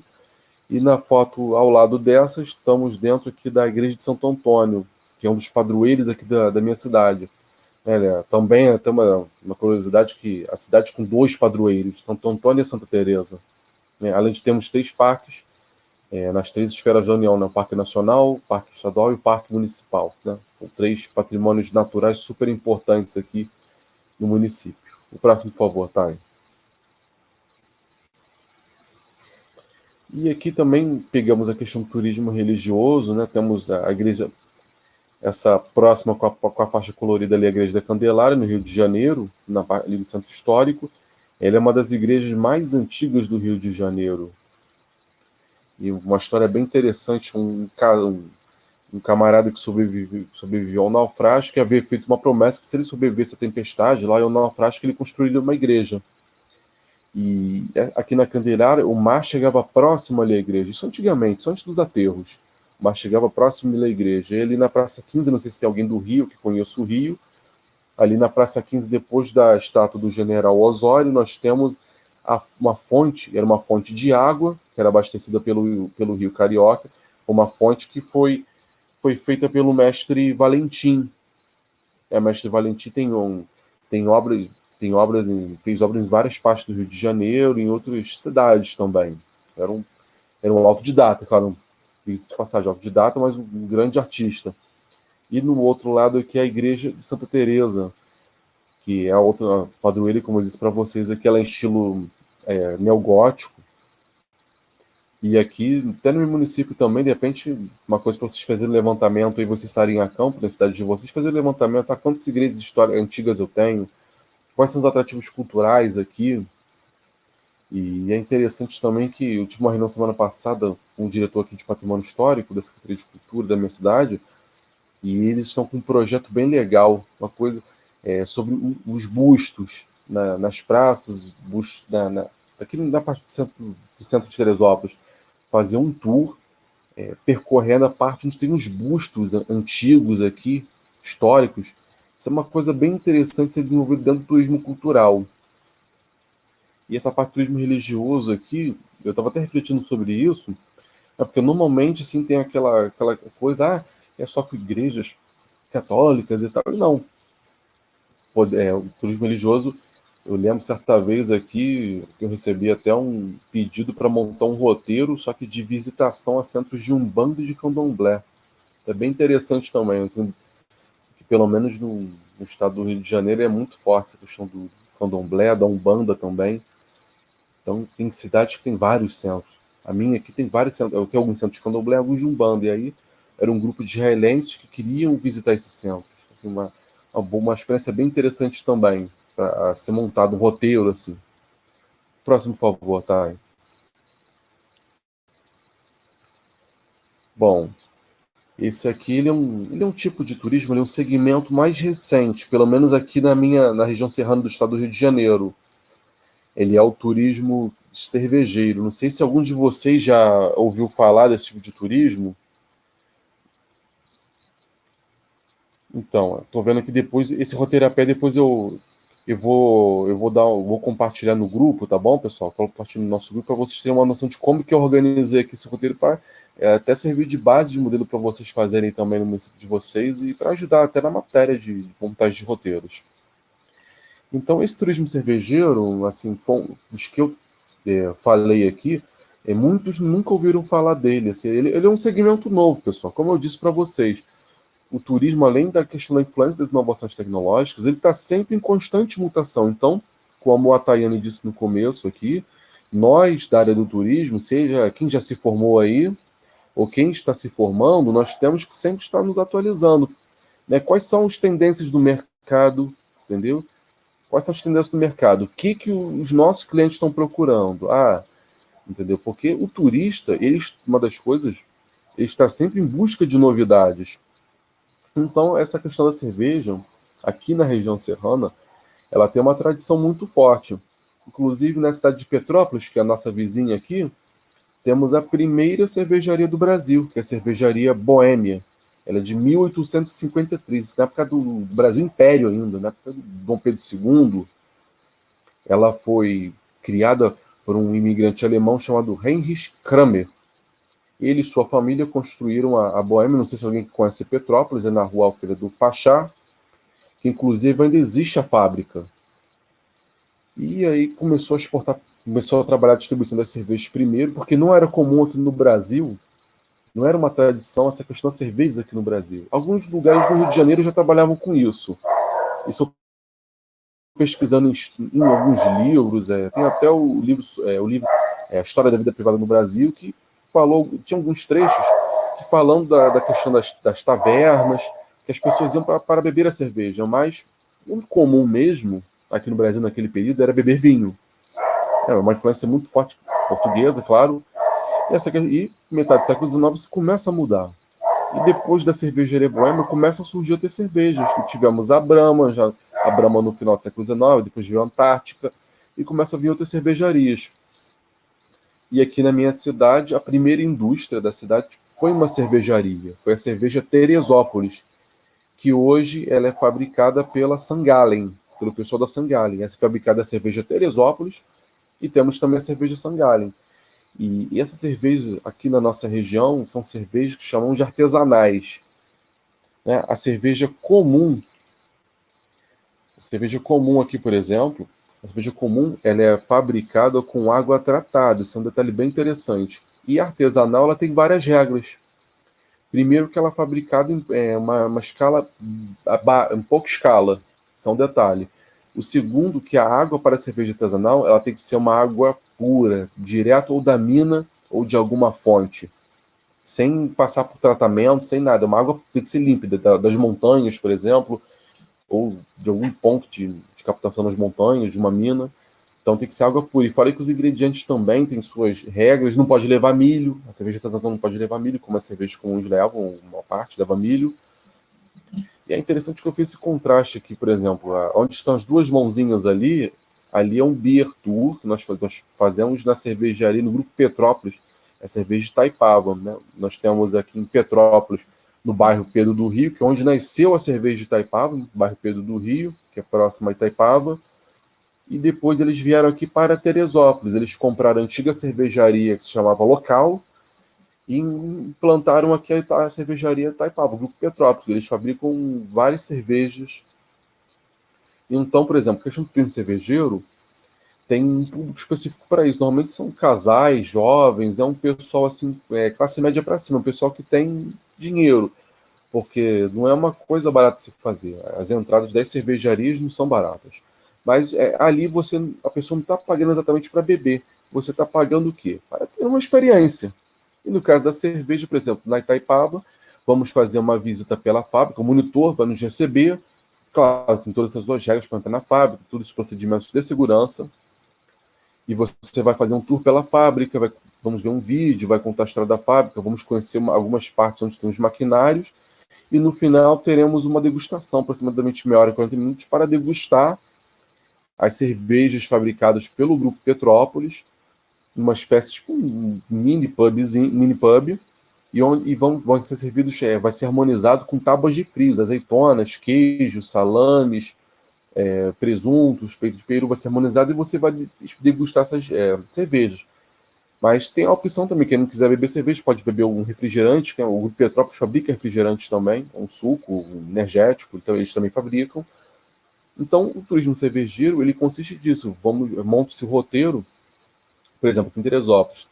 E na foto ao lado dessa, estamos dentro aqui da igreja de Santo Antônio, que é um dos padroeiros aqui da minha cidade. Também tem uma curiosidade que a cidade com 2 padroeiros, Santo Antônio e Santa Teresa. Além de termos 3 parques, nas 3 esferas da União, né? O Parque Nacional, o Parque Estadual e o Parque Municipal. Né? São 3 patrimônios naturais super importantes aqui no município. O próximo, por favor, Thay. E aqui também pegamos a questão do turismo religioso, né? Temos a igreja, essa próxima com a faixa colorida ali, a Igreja da Candelária, no Rio de Janeiro, ali no Centro Histórico. Ela é uma das igrejas mais antigas do Rio de Janeiro. E uma história bem interessante, um camarada que sobreviveu ao naufrágio, que havia feito uma promessa que se ele sobrevivesse à tempestade, lá ao naufrágio, que ele construiria uma igreja. E aqui na Candelária, o mar chegava próximo ali à igreja. Isso antigamente, só antes dos aterros. O mar chegava próximo ali à igreja. E ali na Praça 15, não sei se tem alguém do Rio que conheça o Rio, ali na Praça 15, depois da estátua do General Osório, nós temos uma fonte, era uma fonte de água, que era abastecida pelo Rio Carioca, uma fonte que foi feita pelo mestre Valentim. O mestre Valentim fez obras em várias partes do Rio de Janeiro, em outras cidades também. Era um autodidata, claro, de passagem, autodidata, mas um grande artista. E no outro lado aqui é a igreja de Santa Teresa, que é a outra padroeira, como eu disse para vocês, aqui ela é em estilo neogótico. E aqui, até no meu município também, de repente, uma coisa para vocês fazerem levantamento e vocês saírem a campo na cidade de vocês, fazer levantamento, quantas igrejas antigas eu tenho, quais são os atrativos culturais aqui. E é interessante também que eu tive uma reunião semana passada com o diretor aqui de Patrimônio Histórico da Secretaria de Cultura da minha cidade, e eles estão com um projeto bem legal, uma coisa sobre os bustos nas praças, bustos aqui na parte do centro de Teresópolis, fazer um tour percorrendo a parte onde tem os bustos antigos aqui, históricos. Isso é uma coisa bem interessante ser desenvolvido dentro do turismo cultural. E essa parte do turismo religioso aqui, eu estava até refletindo sobre isso, porque normalmente assim, tem aquela coisa, é só com igrejas católicas e tal. Não. O turismo religioso, eu lembro certa vez aqui, que eu recebi até um pedido para montar um roteiro, só que de visitação a centros de Umbanda e de Candomblé. É bem interessante também, que pelo menos no estado do Rio de Janeiro é muito forte essa questão do Candomblé, da Umbanda também. Então, tem cidades que tem vários centros. A minha aqui tem vários centros. Eu tenho alguns centros de Candomblé, alguns de Umbanda. E aí, era um grupo de israelenses que queriam visitar esses centros. Assim, uma experiência bem interessante também, para ser montado um roteiro, assim. Próximo, por favor, Thay. Bom, esse aqui ele é um tipo de turismo, ele é um segmento mais recente, pelo menos aqui na região serrana do estado do Rio de Janeiro. Ele é o turismo cervejeiro. Não sei se algum de vocês já ouviu falar desse tipo de turismo. Então, estou vendo aqui depois, esse roteiro a pé, depois eu vou compartilhar no grupo, tá bom, pessoal? Estou compartilhando no nosso grupo para vocês terem uma noção de como que eu organizei aqui esse roteiro para até servir de base de modelo para vocês fazerem também no município de vocês e para ajudar até na matéria de montagem de roteiros. Então, esse turismo cervejeiro, assim, dos que eu falei aqui, muitos nunca ouviram falar dele. Assim, ele é um segmento novo, pessoal. Como eu disse para vocês, o turismo, além da questão da influência das inovações tecnológicas, ele está sempre em constante mutação. Então, como a Tayane disse no começo aqui, nós da área do turismo, seja quem já se formou aí, ou quem está se formando, nós temos que sempre estar nos atualizando, né? Quais são as tendências do mercado, entendeu? Quais são as tendências do mercado? O que os nossos clientes estão procurando? Entendeu? Porque o turista, uma das coisas, ele está sempre em busca de novidades. Então, essa questão da cerveja, aqui na região serrana, ela tem uma tradição muito forte. Inclusive, na cidade de Petrópolis, que é a nossa vizinha aqui, temos a primeira cervejaria do Brasil, que é a cervejaria Boêmia. Ela é de 1853, na época do Brasil Império ainda, na época do Dom Pedro II. Ela foi criada por um imigrante alemão chamado Heinrich Kramer. Ele e sua família construíram a Boêmia, não sei se alguém conhece Petrópolis, é na rua Alfredo do Pachá, que inclusive ainda existe a fábrica. E aí começou a trabalhar a distribuição das cervejas primeiro, porque não era comum aqui no Brasil, não era uma tradição essa questão das cervejas aqui no Brasil. Alguns lugares no Rio de Janeiro já trabalhavam com isso. Isso pesquisando em alguns livros, tem até o livro A História da Vida Privada no Brasil, que tinha alguns trechos que falando da questão das tavernas, que as pessoas iam para beber a cerveja, mas o comum mesmo, aqui no Brasil naquele período, era beber vinho. Uma influência muito forte portuguesa, claro, e metade do século XIX isso começa a mudar. E depois da cervejaria Boêmia começam a surgir outras cervejas, que tivemos a Brahma no final do século XIX, depois veio a Antártica, e começa a vir outras cervejarias. E aqui na minha cidade, a primeira indústria da cidade foi uma cervejaria, foi a cerveja Teresópolis, que hoje ela é fabricada pela Sangalen, pelo pessoal da Sangalen. Essa é fabricada a cerveja Teresópolis, e temos também a cerveja Sangalen. E essas cervejas aqui na nossa região são cervejas que chamamos de artesanais. Né? A cerveja comum aqui, por exemplo, a cerveja comum ela é fabricada com água tratada, isso é um detalhe bem interessante. E a artesanal ela tem várias regras. Primeiro que ela é fabricada em uma escala, em pouca escala, isso é um detalhe. O segundo, que a água para a cerveja artesanal ela tem que ser uma água pura, direto ou da mina ou de alguma fonte, sem passar por tratamento, sem nada. Uma água tem que ser límpida, das montanhas, por exemplo, ou de algum ponto de captação nas montanhas, de uma mina. Então tem que ser água pura. E falei que os ingredientes também têm suas regras. Não pode levar milho. A cerveja artesanal não pode levar milho, como as cervejas comuns levam, uma parte leva milho. E é interessante que eu fiz esse contraste aqui, por exemplo, onde estão as duas mãozinhas ali é um beer tour que nós fazemos na cervejaria, no Grupo Petrópolis, a cerveja de Itaipava. Né? Nós temos aqui em Petrópolis, no bairro Pedro do Rio, que é onde nasceu a cerveja de Itaipava, no bairro Pedro do Rio, que é próximo a Itaipava. E depois eles vieram aqui para Teresópolis. Eles compraram a antiga cervejaria que se chamava Local, e implantaram aqui a cervejaria Itaipava, o Grupo Petrópolis. Eles fabricam várias cervejas. Então, por exemplo, a questão do turismo cervejeiro tem um público específico para isso. Normalmente são casais, jovens, é um pessoal assim, classe média para cima, um pessoal que tem dinheiro, porque não é uma coisa barata de se fazer. As entradas das cervejarias não são baratas. Mas ali a pessoa não está pagando exatamente para beber. Você está pagando o quê? Para ter uma experiência. E no caso da cerveja, por exemplo, na Itaipava, vamos fazer uma visita pela fábrica, o monitor vai nos receber. Claro, tem todas essas duas regras para entrar na fábrica, todos os procedimentos de segurança. E você vai fazer um tour pela fábrica, vamos ver um vídeo, vai contar a história da fábrica, vamos conhecer algumas partes onde tem os maquinários. E no final teremos uma degustação, aproximadamente meia hora e 40 minutos, para degustar as cervejas fabricadas pelo Grupo Petrópolis, uma espécie de um mini pub, e vão ser servidos, vai ser harmonizado com tábuas de frios, azeitonas, queijos, salames, presuntos, peito de peru, vai ser harmonizado e você vai degustar essas cervejas. Mas tem a opção também, quem não quiser beber cerveja pode beber um refrigerante, que o Grupo Petrópolis fabrica refrigerantes também, um suco, um energético, então eles também fabricam. Então, o turismo cervejeiro, ele consiste disso. Monta-se o roteiro, por exemplo, em Teresópolis.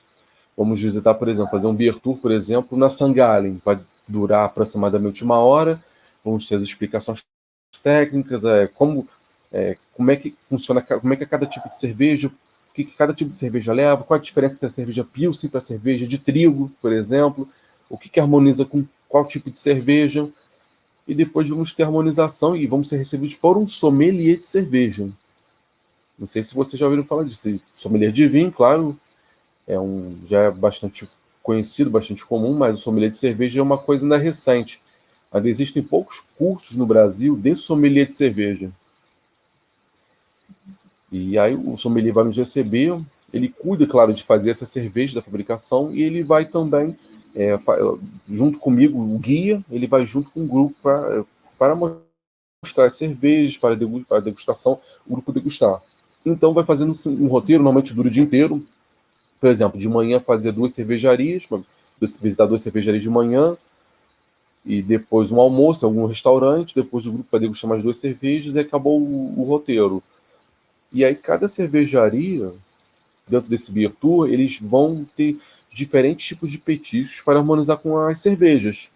Vamos visitar, por exemplo, fazer um beer tour, por exemplo, na Sangalen. Vai durar aproximadamente uma hora. Vamos ter as explicações técnicas, como como é que funciona, como é que é cada tipo de cerveja, o que cada tipo de cerveja leva, qual a diferença entre a cerveja Pilsen para a cerveja de trigo, por exemplo, o que harmoniza com qual tipo de cerveja, e depois vamos ter harmonização e vamos ser recebidos por um sommelier de cerveja. Não sei se vocês já ouviram falar disso. Sommelier de vinho, claro, já é bastante conhecido, bastante comum, mas o sommelier de cerveja é uma coisa ainda recente. Ainda existem poucos cursos no Brasil de sommelier de cerveja. E aí o sommelier vai nos receber, ele cuida, claro, de fazer essa cerveja da fabricação, e ele vai também, junto comigo, o guia, ele vai junto com o grupo para mostrar as cervejas, para a degustação, o grupo degustar. Então vai fazendo um roteiro, normalmente dura o dia inteiro. Por exemplo, de manhã fazer 2 cervejarias, visitar 2 cervejarias de manhã, e depois um almoço em algum restaurante, depois o grupo vai degustar mais 2 cervejas e acabou o roteiro. E aí cada cervejaria, dentro desse beer tour, eles vão ter diferentes tipos de petiscos para harmonizar com as cervejas.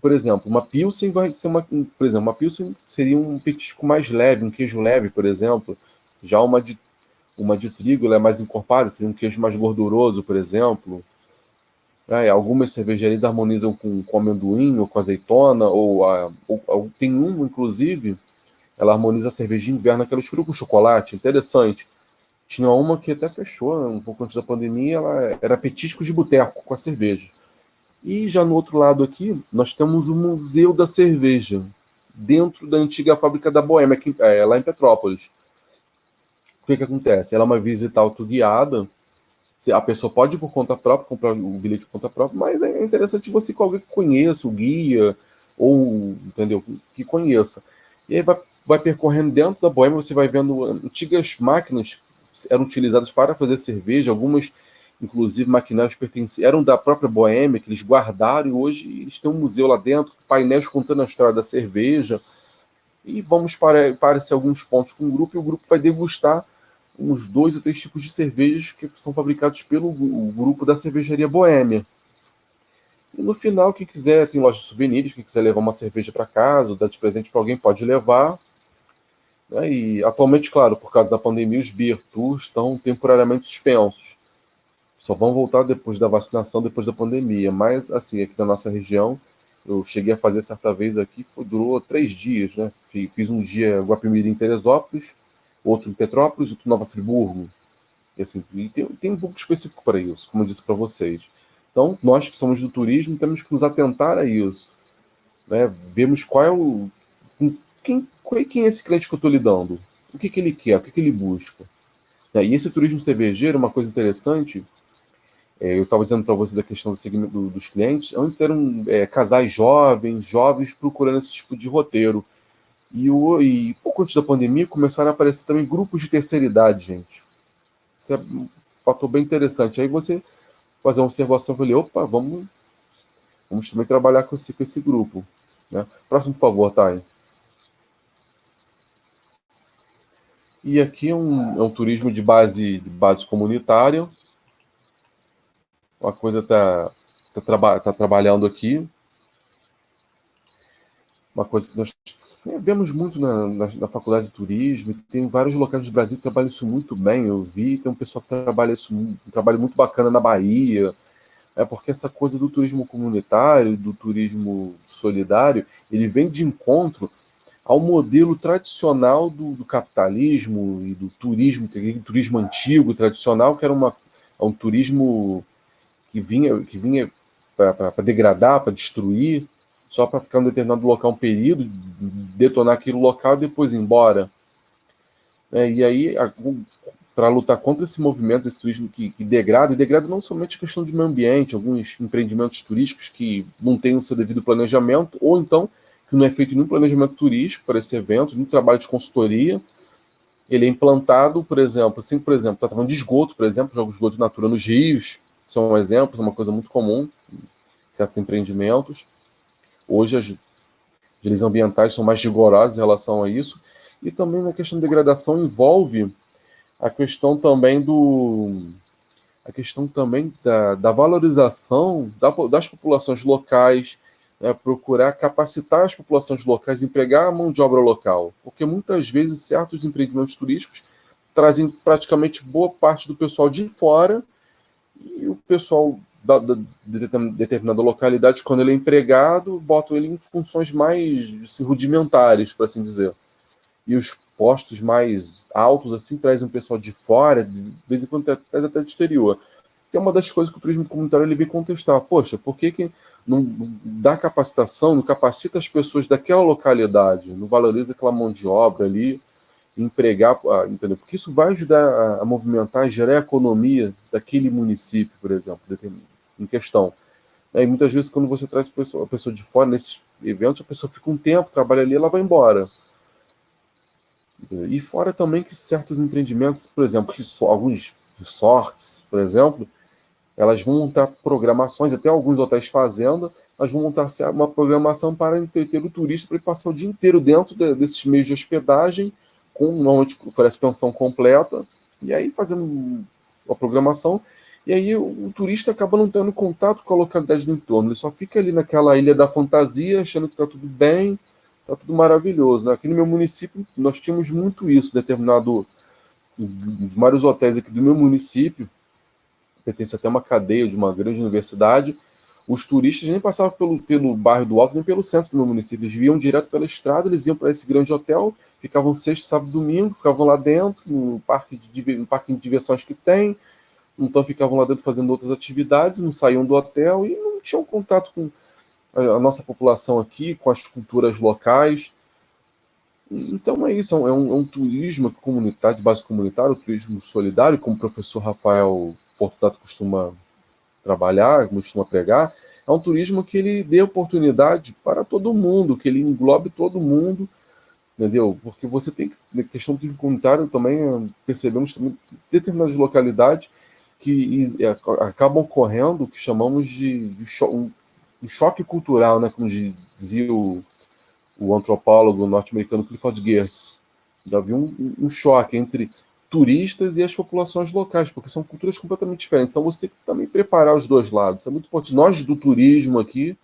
Por exemplo, uma Pilsen vai ser uma Pilsen seria um petisco mais leve, um queijo leve, por exemplo. Já uma de trigo, ela é mais encorpada, seria um queijo mais gorduroso, por exemplo. Algumas cervejarias harmonizam com amendoim ou com azeitona, ou tem inclusive, ela harmoniza a cerveja de inverno, aquela churu com chocolate, interessante. Tinha uma que até fechou, um pouco antes da pandemia, ela era petisco de boteco com a cerveja. E já no outro lado aqui, nós temos o Museu da Cerveja, dentro da antiga fábrica da Boêmia, lá em Petrópolis. O que acontece? Ela é uma visita autoguiada, a pessoa pode ir por conta própria, comprar o bilhete por conta própria, mas é interessante você com alguém que conheça o guia, ou, entendeu, que conheça. E aí vai percorrendo dentro da Boêmia, você vai vendo antigas máquinas que eram utilizadas para fazer cerveja, algumas, inclusive, maquinários eram da própria Boêmia, que eles guardaram, e hoje eles têm um museu lá dentro, painéis contando a história da cerveja, e vamos para alguns pontos com o grupo, e o grupo vai degustar uns 2 ou 3 tipos de cervejas que são fabricados pelo grupo da Cervejaria Boêmia. E no final, quem quiser, tem loja de souvenirs, quem quiser levar uma cerveja para casa, dar de presente para alguém, pode levar. Né? E atualmente, claro, por causa da pandemia, os beer tours estão temporariamente suspensos. Só vão voltar depois da vacinação, depois da pandemia. Mas, assim, aqui na nossa região, eu cheguei a fazer certa vez aqui, durou 3 dias, né? Fiz um dia Guapimirim, Teresópolis, outro em Petrópolis, outro em Nova Friburgo. E, assim, tem um pouco específico para isso, como eu disse para vocês. Então, nós que somos do turismo, temos que nos atentar a isso. Né? Vemos quem é esse cliente que eu estou lidando, o que ele quer, o que ele busca. E esse turismo cervejeiro, uma coisa interessante, eu estava dizendo para você da questão do segmento dos clientes, antes eram casais jovens procurando esse tipo de roteiro. E pouco antes da pandemia começaram a aparecer também grupos de terceira idade, gente. Isso é um fator bem interessante. Aí você fazer uma observação e falei, opa, vamos também trabalhar com esse grupo. Né? Próximo, por favor, Thay. E aqui é um turismo de base comunitária. Uma coisa tá trabalhando aqui. Uma coisa que nós vemos muito na faculdade de turismo, tem vários locais do Brasil que trabalham isso muito bem, eu vi, tem um pessoal que trabalha isso, um trabalho muito bacana na Bahia, porque essa coisa do turismo comunitário, do turismo solidário, ele vem de encontro ao modelo tradicional do capitalismo e do turismo antigo, tradicional, que era um turismo que vinha para degradar, para destruir, só para ficar em um determinado local um período, detonar aquele local e depois ir embora. E aí, para lutar contra esse movimento, desse turismo que degrada, e degrada não somente a questão de meio ambiente, alguns empreendimentos turísticos que não têm o seu devido planejamento, ou então que não é feito nenhum planejamento turístico para esse evento, nenhum trabalho de consultoria, ele é implantado, por exemplo, está falando de esgoto, por exemplo, joga esgoto in natura nos rios, são exemplos, é uma coisa muito comum em certos empreendimentos. Hoje as leis ambientais são mais rigorosas em relação a isso, e também na questão de degradação envolve a questão também da valorização das populações locais, procurar capacitar as populações locais, empregar a mão de obra local, porque muitas vezes certos empreendimentos turísticos trazem praticamente boa parte do pessoal de fora, e o pessoal de determinada localidade, quando ele é empregado, botam ele em funções mais assim, rudimentares, por assim dizer. E os postos mais altos assim trazem um pessoal de fora, de vez em quando traz até do exterior. Que é uma das coisas que o turismo comunitário ele vem contestar. Poxa, por que não dá capacitação, não capacita as pessoas daquela localidade, não valoriza aquela mão de obra ali, empregar, entendeu? Porque isso vai ajudar a movimentar, a gerar a economia daquele município, por exemplo, em questão. E muitas vezes, quando você traz a pessoa de fora nesses eventos, a pessoa fica um tempo, trabalha ali, ela vai embora. Entendeu? E fora também que certos empreendimentos, por exemplo, alguns resorts, por exemplo, elas vão montar programações, até alguns hotéis fazenda, elas vão montar uma programação para entreter o turista para ele passar o dia inteiro dentro desses meios de hospedagem, normalmente oferece pensão completa, e aí fazendo a programação, e aí o turista acaba não tendo contato com a localidade do entorno, ele só fica ali naquela ilha da fantasia, achando que está tudo bem, está tudo maravilhoso. Né? Aqui no meu município, nós tínhamos muito isso, de vários hotéis aqui do meu município, pertence até uma cadeia de uma grande universidade, os turistas nem passavam pelo bairro do Alto, nem pelo centro do meu município. Eles vinham direto pela estrada, eles iam para esse grande hotel, ficavam sexta, sábado e domingo, ficavam lá dentro, no parque de diversões que tem, então ficavam lá dentro fazendo outras atividades, não saíam do hotel e não tinham contato com a nossa população aqui, com as culturas locais. Então é isso, é um turismo comunitário, de base comunitária, o turismo solidário, como o professor Rafael Fortunato costuma trabalhar, costuma pregar, é um turismo que ele dê oportunidade para todo mundo, que ele englobe todo mundo, entendeu? Porque você tem que, na questão do turismo comunitário também, percebemos também determinadas localidades que acabam ocorrendo o que chamamos de um choque cultural, né? Como dizia o antropólogo norte-americano Clifford Geertz. Já havia um choque entre turistas e as populações locais, porque são culturas completamente diferentes. Então você tem que também preparar os dois lados. Isso é muito importante. Nós do turismo aqui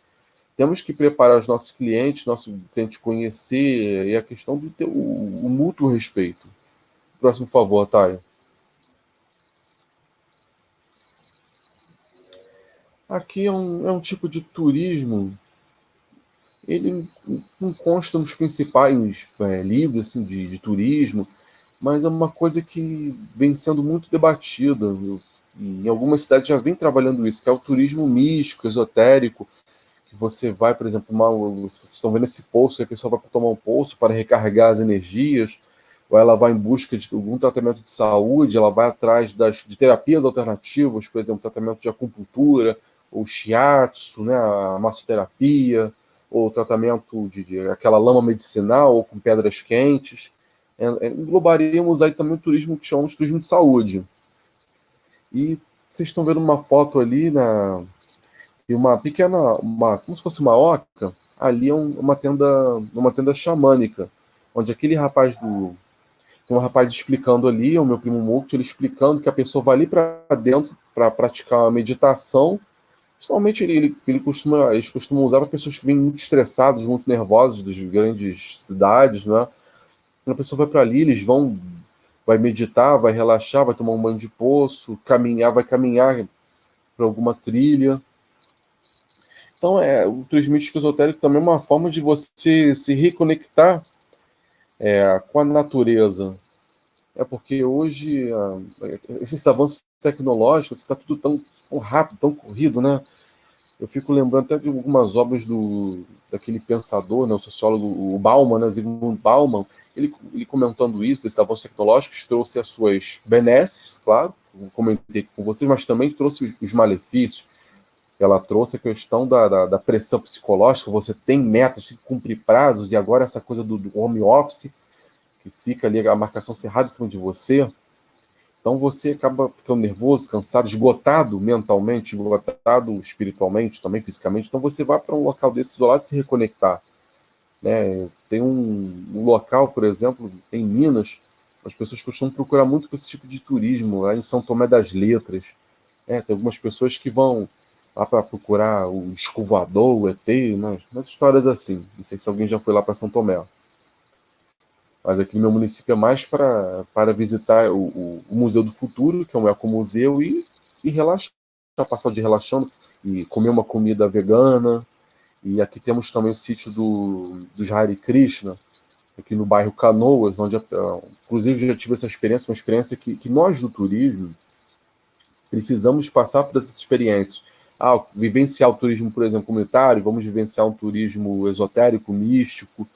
temos que preparar os nossos clientes, nosso cliente conhecer, e a questão de ter o mútuo respeito. Próximo favor, Thay. Aqui é um tipo de turismo, ele não consta nos principais livros assim, de turismo, mas é uma coisa que vem sendo muito debatida. E em algumas cidades já vem trabalhando isso, que é o turismo místico, esotérico, que você vai, por exemplo, vocês estão vendo esse poço, a pessoa vai tomar um poço para recarregar as energias, ou ela vai em busca de algum tratamento de saúde, ela vai atrás de terapias alternativas, por exemplo, tratamento de acupuntura, ou shiatsu, né, a massoterapia, ou tratamento de aquela lama medicinal, ou com pedras quentes. Englobaríamos aí também o turismo que chamamos de turismo de saúde. E vocês estão vendo uma foto ali, tem uma pequena, como se fosse uma oca, ali é uma tenda xamânica, onde aquele rapaz tem um rapaz explicando ali, o meu primo Mukti, ele explicando que a pessoa vai ali para dentro para praticar uma meditação. Principalmente eles costumam usar para pessoas que vêm muito estressadas, muito nervosas das grandes cidades, né? Quando a pessoa vai para ali, vai meditar, vai relaxar, vai tomar um banho de poço, vai caminhar para alguma trilha. Então, o turismo místico esotérico também é uma forma de você se reconectar com a natureza. É porque hoje, esses avanços tecnológicos, está tudo tão rápido, tão corrido, né? Eu fico lembrando até de algumas obras daquele pensador, né, o sociólogo o Bauman, né, Zygmunt Bauman, ele comentando isso, desses avanços tecnológicos, trouxe as suas benesses, claro, como comentei com vocês, mas também trouxe os malefícios. Ela trouxe a questão da pressão psicológica, você tem metas, tem que cumprir prazos, e agora essa coisa do home office, que fica ali a marcação cerrada em cima de você. Então você acaba ficando nervoso, cansado, esgotado mentalmente, esgotado espiritualmente, também fisicamente. Então você vai para um local desse isolado se reconectar. Né? Tem um local, por exemplo, em Minas, as pessoas costumam procurar muito esse tipo de turismo, lá em São Tomé das Letras. Tem algumas pessoas que vão lá para procurar o escovador, o ET, umas histórias assim. Não sei se alguém já foi lá para São Tomé. Mas aqui no meu município é mais para visitar o Museu do Futuro, que é um ecomuseu, e relaxar, passar o dia relaxando, e comer uma comida vegana. E aqui temos também o sítio dos Hare Krishna, aqui no bairro Canoas, onde, inclusive, já tive essa experiência, uma experiência que nós do turismo precisamos passar por essas experiências. Vivenciar o turismo, por exemplo, comunitário, vamos vivenciar um turismo esotérico, místico,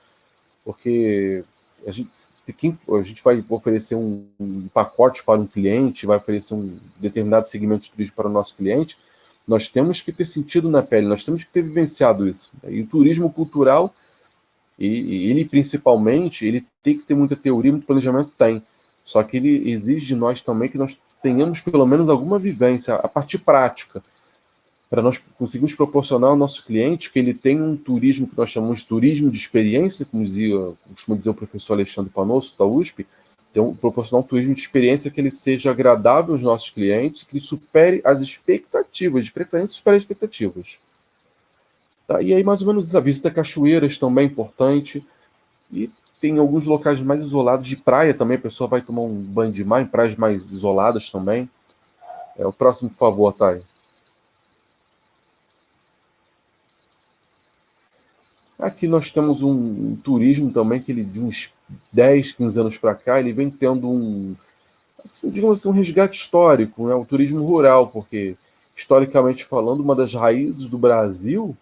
porque a gente vai oferecer um pacote para um cliente, vai oferecer um determinado segmento de turismo para o nosso cliente, nós temos que ter sentido na pele, nós temos que ter vivenciado isso. E o turismo cultural, e ele principalmente, ele tem que ter muita teoria, muito planejamento, tem. Só que ele exige de nós também que nós tenhamos pelo menos alguma vivência, a parte prática, para nós conseguirmos proporcionar ao nosso cliente que ele tenha um turismo que nós chamamos de turismo de experiência, como costuma dizer o professor Alexandre Panosso, da USP, proporcionar um turismo de experiência que ele seja agradável aos nossos clientes, que ele supere as expectativas, de preferência supere as expectativas. Tá? E aí, mais ou menos, a visita a cachoeiras também é importante, e tem alguns locais mais isolados de praia também, a pessoa vai tomar um banho de mar em praias mais isoladas também. O próximo, por favor, Thay. Aqui nós temos um turismo também, que ele, de uns 10, 15 anos para cá, ele vem tendo digamos assim, um resgate histórico, né? O turismo rural, porque, historicamente falando, uma das raízes do Brasil,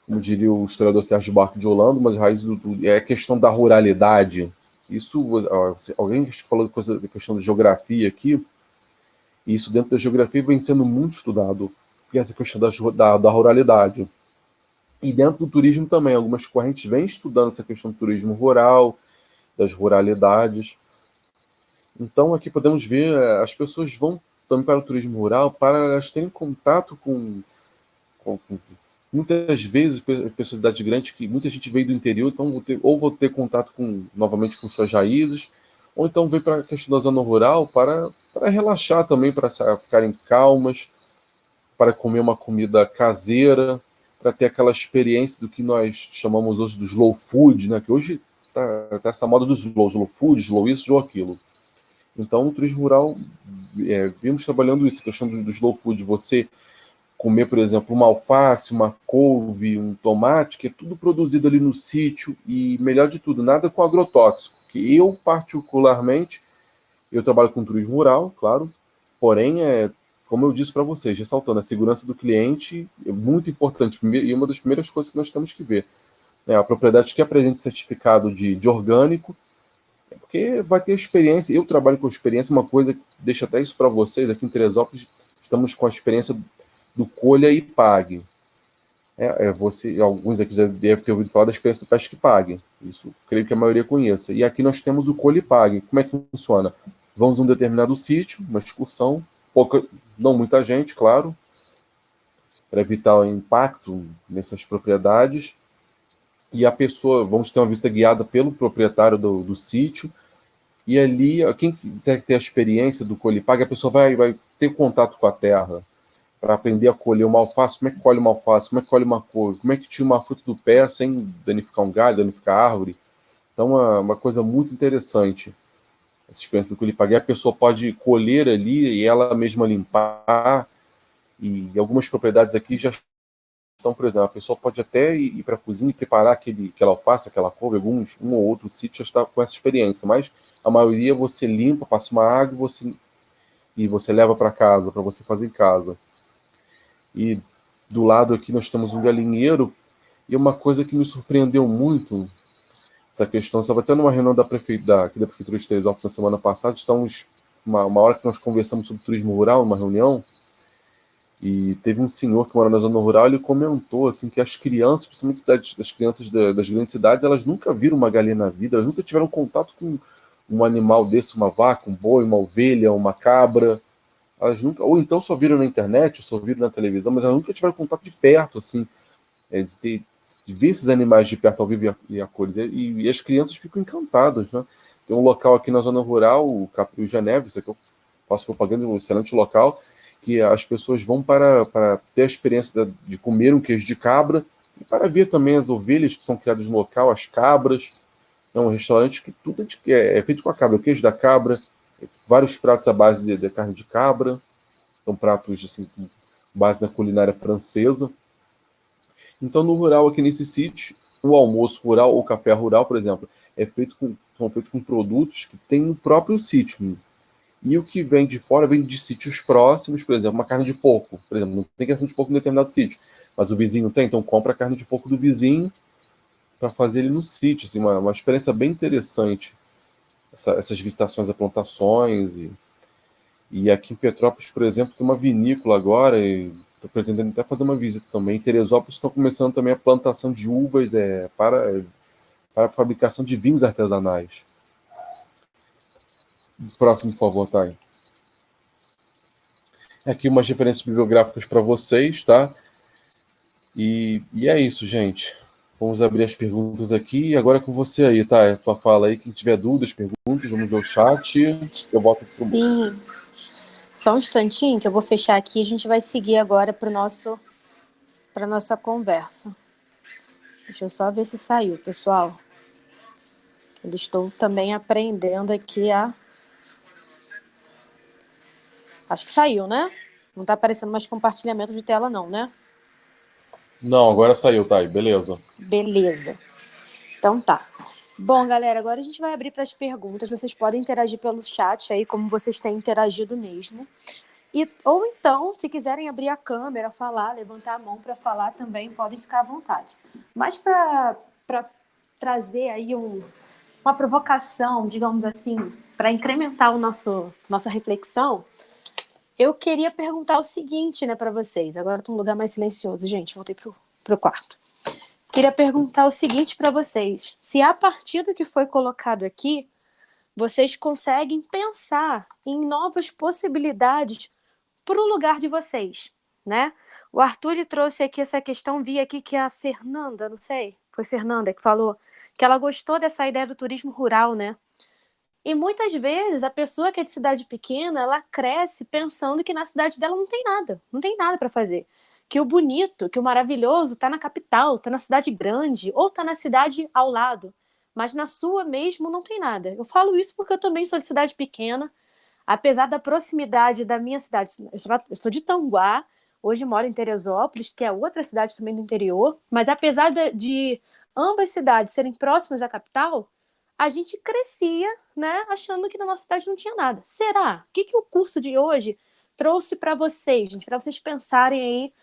como diria o historiador Sérgio Buarque de Holanda, uma das raízes é a questão da ruralidade. Isso, alguém falou da questão da geografia aqui, e isso dentro da geografia vem sendo muito estudado, e essa questão da ruralidade. E dentro do turismo também, algumas correntes vêm estudando essa questão do turismo rural, das ruralidades. Então, aqui podemos ver, as pessoas vão também para o turismo rural para elas terem contato com muitas vezes, pessoas de idade grande, que muita gente veio do interior, então vou ter contato novamente com suas raízes, ou então veio para a questão da zona rural para relaxar também, para ficarem calmas, para comer uma comida caseira, para ter aquela experiência do que nós chamamos hoje do slow food, né? Que hoje tá essa moda do slow food, slow isso, slow aquilo. Então, o turismo rural, vimos trabalhando isso, a questão do slow food, você comer, por exemplo, uma alface, uma couve, um tomate, que é tudo produzido ali no sítio, e melhor de tudo, nada com agrotóxico, que eu, particularmente, eu trabalho com turismo rural, claro, porém, como eu disse para vocês, ressaltando, a segurança do cliente é muito importante, e uma das primeiras coisas que nós temos que ver. A propriedade que apresenta o certificado de orgânico, porque vai ter experiência, eu trabalho com experiência, uma coisa, deixa até isso para vocês, aqui em Teresópolis, estamos com a experiência do colha e pague. Alguns aqui já devem ter ouvido falar da experiência do pesca e pague, isso creio que a maioria conheça, e aqui nós temos o colha e pague. Como é que funciona? Vamos a um determinado sítio, uma excursão, não muita gente, claro, para evitar o impacto nessas propriedades, e a pessoa, vamos ter uma visita guiada pelo proprietário do sítio, e ali, quem quiser ter a experiência do colhe e pague, a pessoa vai ter contato com a terra, para aprender a colher uma alface, como é que colhe uma alface, como é que colhe uma couve, como é que tira uma fruta do pé sem danificar um galho, danificar a árvore. Então, é uma coisa muito interessante, essa experiência do colhe e pague. A pessoa pode colher ali e ela mesma limpar, e algumas propriedades aqui já estão, por exemplo, a pessoa pode até ir para a cozinha e preparar aquela alface, aquela couve, um ou outro sítio já está com essa experiência, mas a maioria você limpa, passa uma água e você leva para casa, para você fazer em casa. E do lado aqui nós temos um galinheiro, e uma coisa que me surpreendeu muito, essa questão, estava até numa reunião aqui da Prefeitura de Teresópolis na semana passada, estamos uma hora que nós conversamos sobre turismo rural, uma reunião, e teve um senhor que mora na zona rural, ele comentou assim, que as crianças, principalmente as crianças das grandes cidades, elas nunca viram uma galinha na vida, elas nunca tiveram contato com um animal desse, uma vaca, um boi, uma ovelha, uma cabra. Elas nunca, ou então só viram na internet, ou só viram na televisão, mas elas nunca tiveram contato de perto, assim, de ver esses animais de perto ao vivo e a cores. E as crianças ficam encantadas, né? Tem um local aqui na zona rural, o Caprio Geneve, isso aqui eu faço propaganda de um excelente local, que as pessoas vão para ter a experiência de comer um queijo de cabra e para ver também as ovelhas que são criadas no local, as cabras. É um restaurante que tudo é feito com a cabra, o queijo da cabra, vários pratos à base de carne de cabra, são pratos assim, com base na culinária francesa. Então, no rural, aqui nesse sítio, o almoço rural ou café rural, por exemplo, são feitos com produtos que tem no próprio sítio. E o que vem de fora vem de sítios próximos, por exemplo, uma carne de porco. Por exemplo, não tem criação de porco em determinado sítio, mas o vizinho tem, então compra a carne de porco do vizinho para fazer ele no sítio. Assim, uma experiência bem interessante, essas visitações a plantações. E aqui em Petrópolis, por exemplo, tem uma vinícola agora, e estou pretendendo até fazer uma visita também. Em Teresópolis estão começando também a plantação de uvas para a fabricação de vinhos artesanais. Próximo, por favor, Thay. Aqui umas referências bibliográficas para vocês, tá? E é isso, gente. Vamos abrir as perguntas aqui. E agora é com você aí, tá? Tua fala aí. Quem tiver dúvidas, perguntas, vamos ver o chat. Eu volto pro... Sim. Só um instantinho que eu vou fechar aqui e a gente vai seguir agora para nossa conversa. Deixa eu só ver se saiu, pessoal. Eu estou também aprendendo aqui Acho que saiu, né? Não está aparecendo mais compartilhamento de tela não, né? Não, agora saiu, Thay. Beleza. Beleza. Então tá. Bom, galera, agora a gente vai abrir para as perguntas. Vocês podem interagir pelo chat aí, como vocês têm interagido mesmo. Ou então, se quiserem abrir a câmera, falar, levantar a mão para falar também, podem ficar à vontade. Mas para trazer aí uma provocação, digamos assim, para incrementar nossa reflexão, eu queria perguntar o seguinte, né, para vocês. Agora estou num lugar mais silencioso, gente, voltei pro quarto. Queria perguntar o seguinte para vocês. Se a partir do que foi colocado aqui, vocês conseguem pensar em novas possibilidades para o lugar de vocês, né? O Arthur ele trouxe aqui essa questão, vi aqui que a Fernanda, não sei, foi Fernanda que falou que ela gostou dessa ideia do turismo rural, né? E muitas vezes a pessoa que é de cidade pequena, ela cresce pensando que na cidade dela não tem nada para fazer. Que o bonito, que o maravilhoso está na capital, está na cidade grande, ou está na cidade ao lado. Mas na sua mesmo não tem nada. Eu falo isso porque eu também sou de cidade pequena, apesar da proximidade da minha cidade. Eu sou de Tanguá, hoje moro em Teresópolis, que é outra cidade também do interior, mas apesar de ambas cidades serem próximas à capital, a gente crescia, né, achando que na nossa cidade não tinha nada. Será? O que o curso de hoje trouxe para vocês, gente, para vocês pensarem aí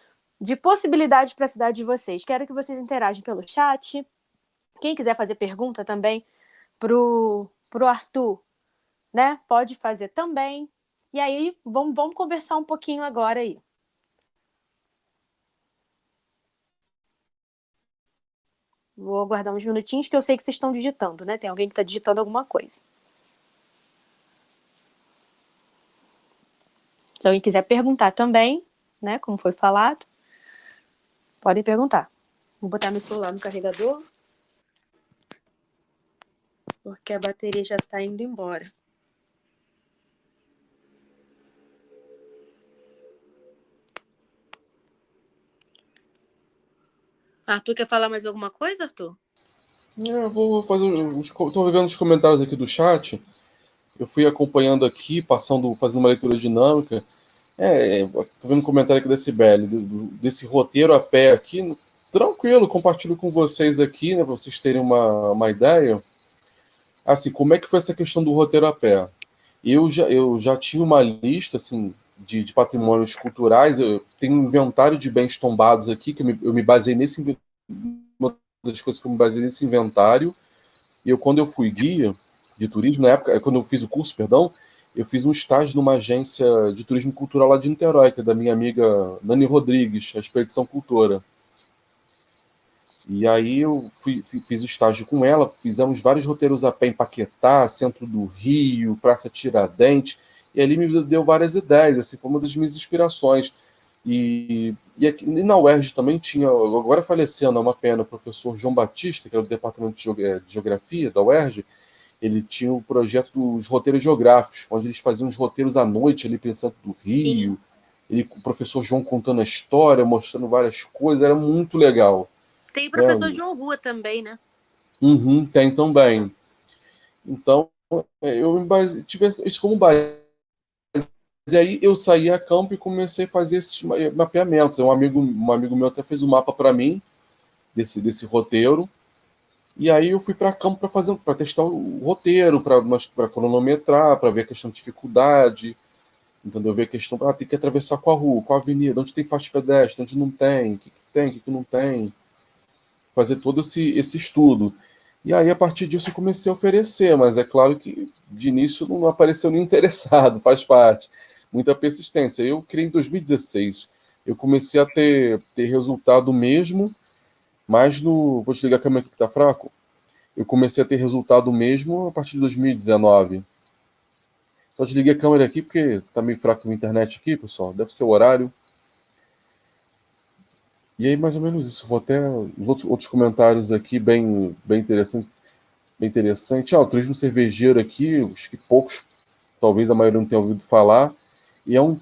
de possibilidades para a cidade de vocês? Quero que vocês interagem pelo chat. Quem quiser fazer pergunta também pro Arthur, né, pode fazer também. E aí, vamos conversar um pouquinho agora aí. Vou aguardar uns minutinhos, que eu sei que vocês estão digitando, né? Tem alguém que está digitando alguma coisa. Se alguém quiser perguntar também, né, como foi falado, podem perguntar. Vou botar meu celular no carregador, porque a bateria já está indo embora. Arthur, quer falar mais alguma coisa, Arthur? Eu vou fazer estou vendo os comentários aqui do chat. Eu fui acompanhando aqui, fazendo uma leitura dinâmica. Estou vendo um comentário aqui da Cibele, desse roteiro a pé aqui. Tranquilo, compartilho com vocês aqui, né, para vocês terem uma ideia. Assim, como é que foi essa questão do roteiro a pé? Eu já tinha uma lista, assim, de patrimônios culturais. Eu tenho um inventário de bens tombados aqui, que eu me baseei uma das coisas que eu me baseei nesse inventário. E quando eu fui guia de turismo, na época, quando eu fiz o curso, perdão, eu fiz um estágio numa agência de turismo cultural lá de Niterói, que é da minha amiga Nani Rodrigues, a Expedição Cultura. E aí eu fiz o estágio com ela, fizemos vários roteiros a pé em Paquetá, centro do Rio, Praça Tiradentes, e ali me deu várias ideias, assim, foi uma das minhas inspirações. E na UERJ também tinha, agora falecendo, é uma pena, o professor João Batista, que era do Departamento de Geografia da UERJ, ele tinha o projeto dos roteiros geográficos, onde eles faziam os roteiros à noite ali pelo centro do Rio. o professor João contando a história, mostrando várias coisas, era muito legal. Tem o professor João Rua também, né? Tem também. Então, eu tive isso como base. E aí eu saí a campo e comecei a fazer esses mapeamentos. Um amigo meu até fez um mapa para mim, desse roteiro. E aí eu fui para campo para testar o roteiro, para cronometrar, para ver a questão de dificuldade, entendeu? Ver a questão, tem que atravessar qual rua, qual avenida, onde tem faixa pedestre, onde não tem, o que tem, o que não tem. Fazer todo esse estudo. E aí, a partir disso, eu comecei a oferecer, mas é claro que de início não apareceu nem interessado, faz parte. Muita persistência. Eu criei em 2016. Eu comecei a ter resultado mesmo, mas no. Vou desligar a câmera aqui que tá fraco. Eu comecei a ter resultado mesmo a partir de 2019. Só desliguei a câmera aqui porque tá meio fraco a internet aqui, pessoal. Deve ser o horário. E aí, mais ou menos isso. Vou até outros comentários aqui bem interessantes. Bem interessante. O turismo cervejeiro aqui, acho que poucos, talvez a maioria não tenha ouvido falar. E é um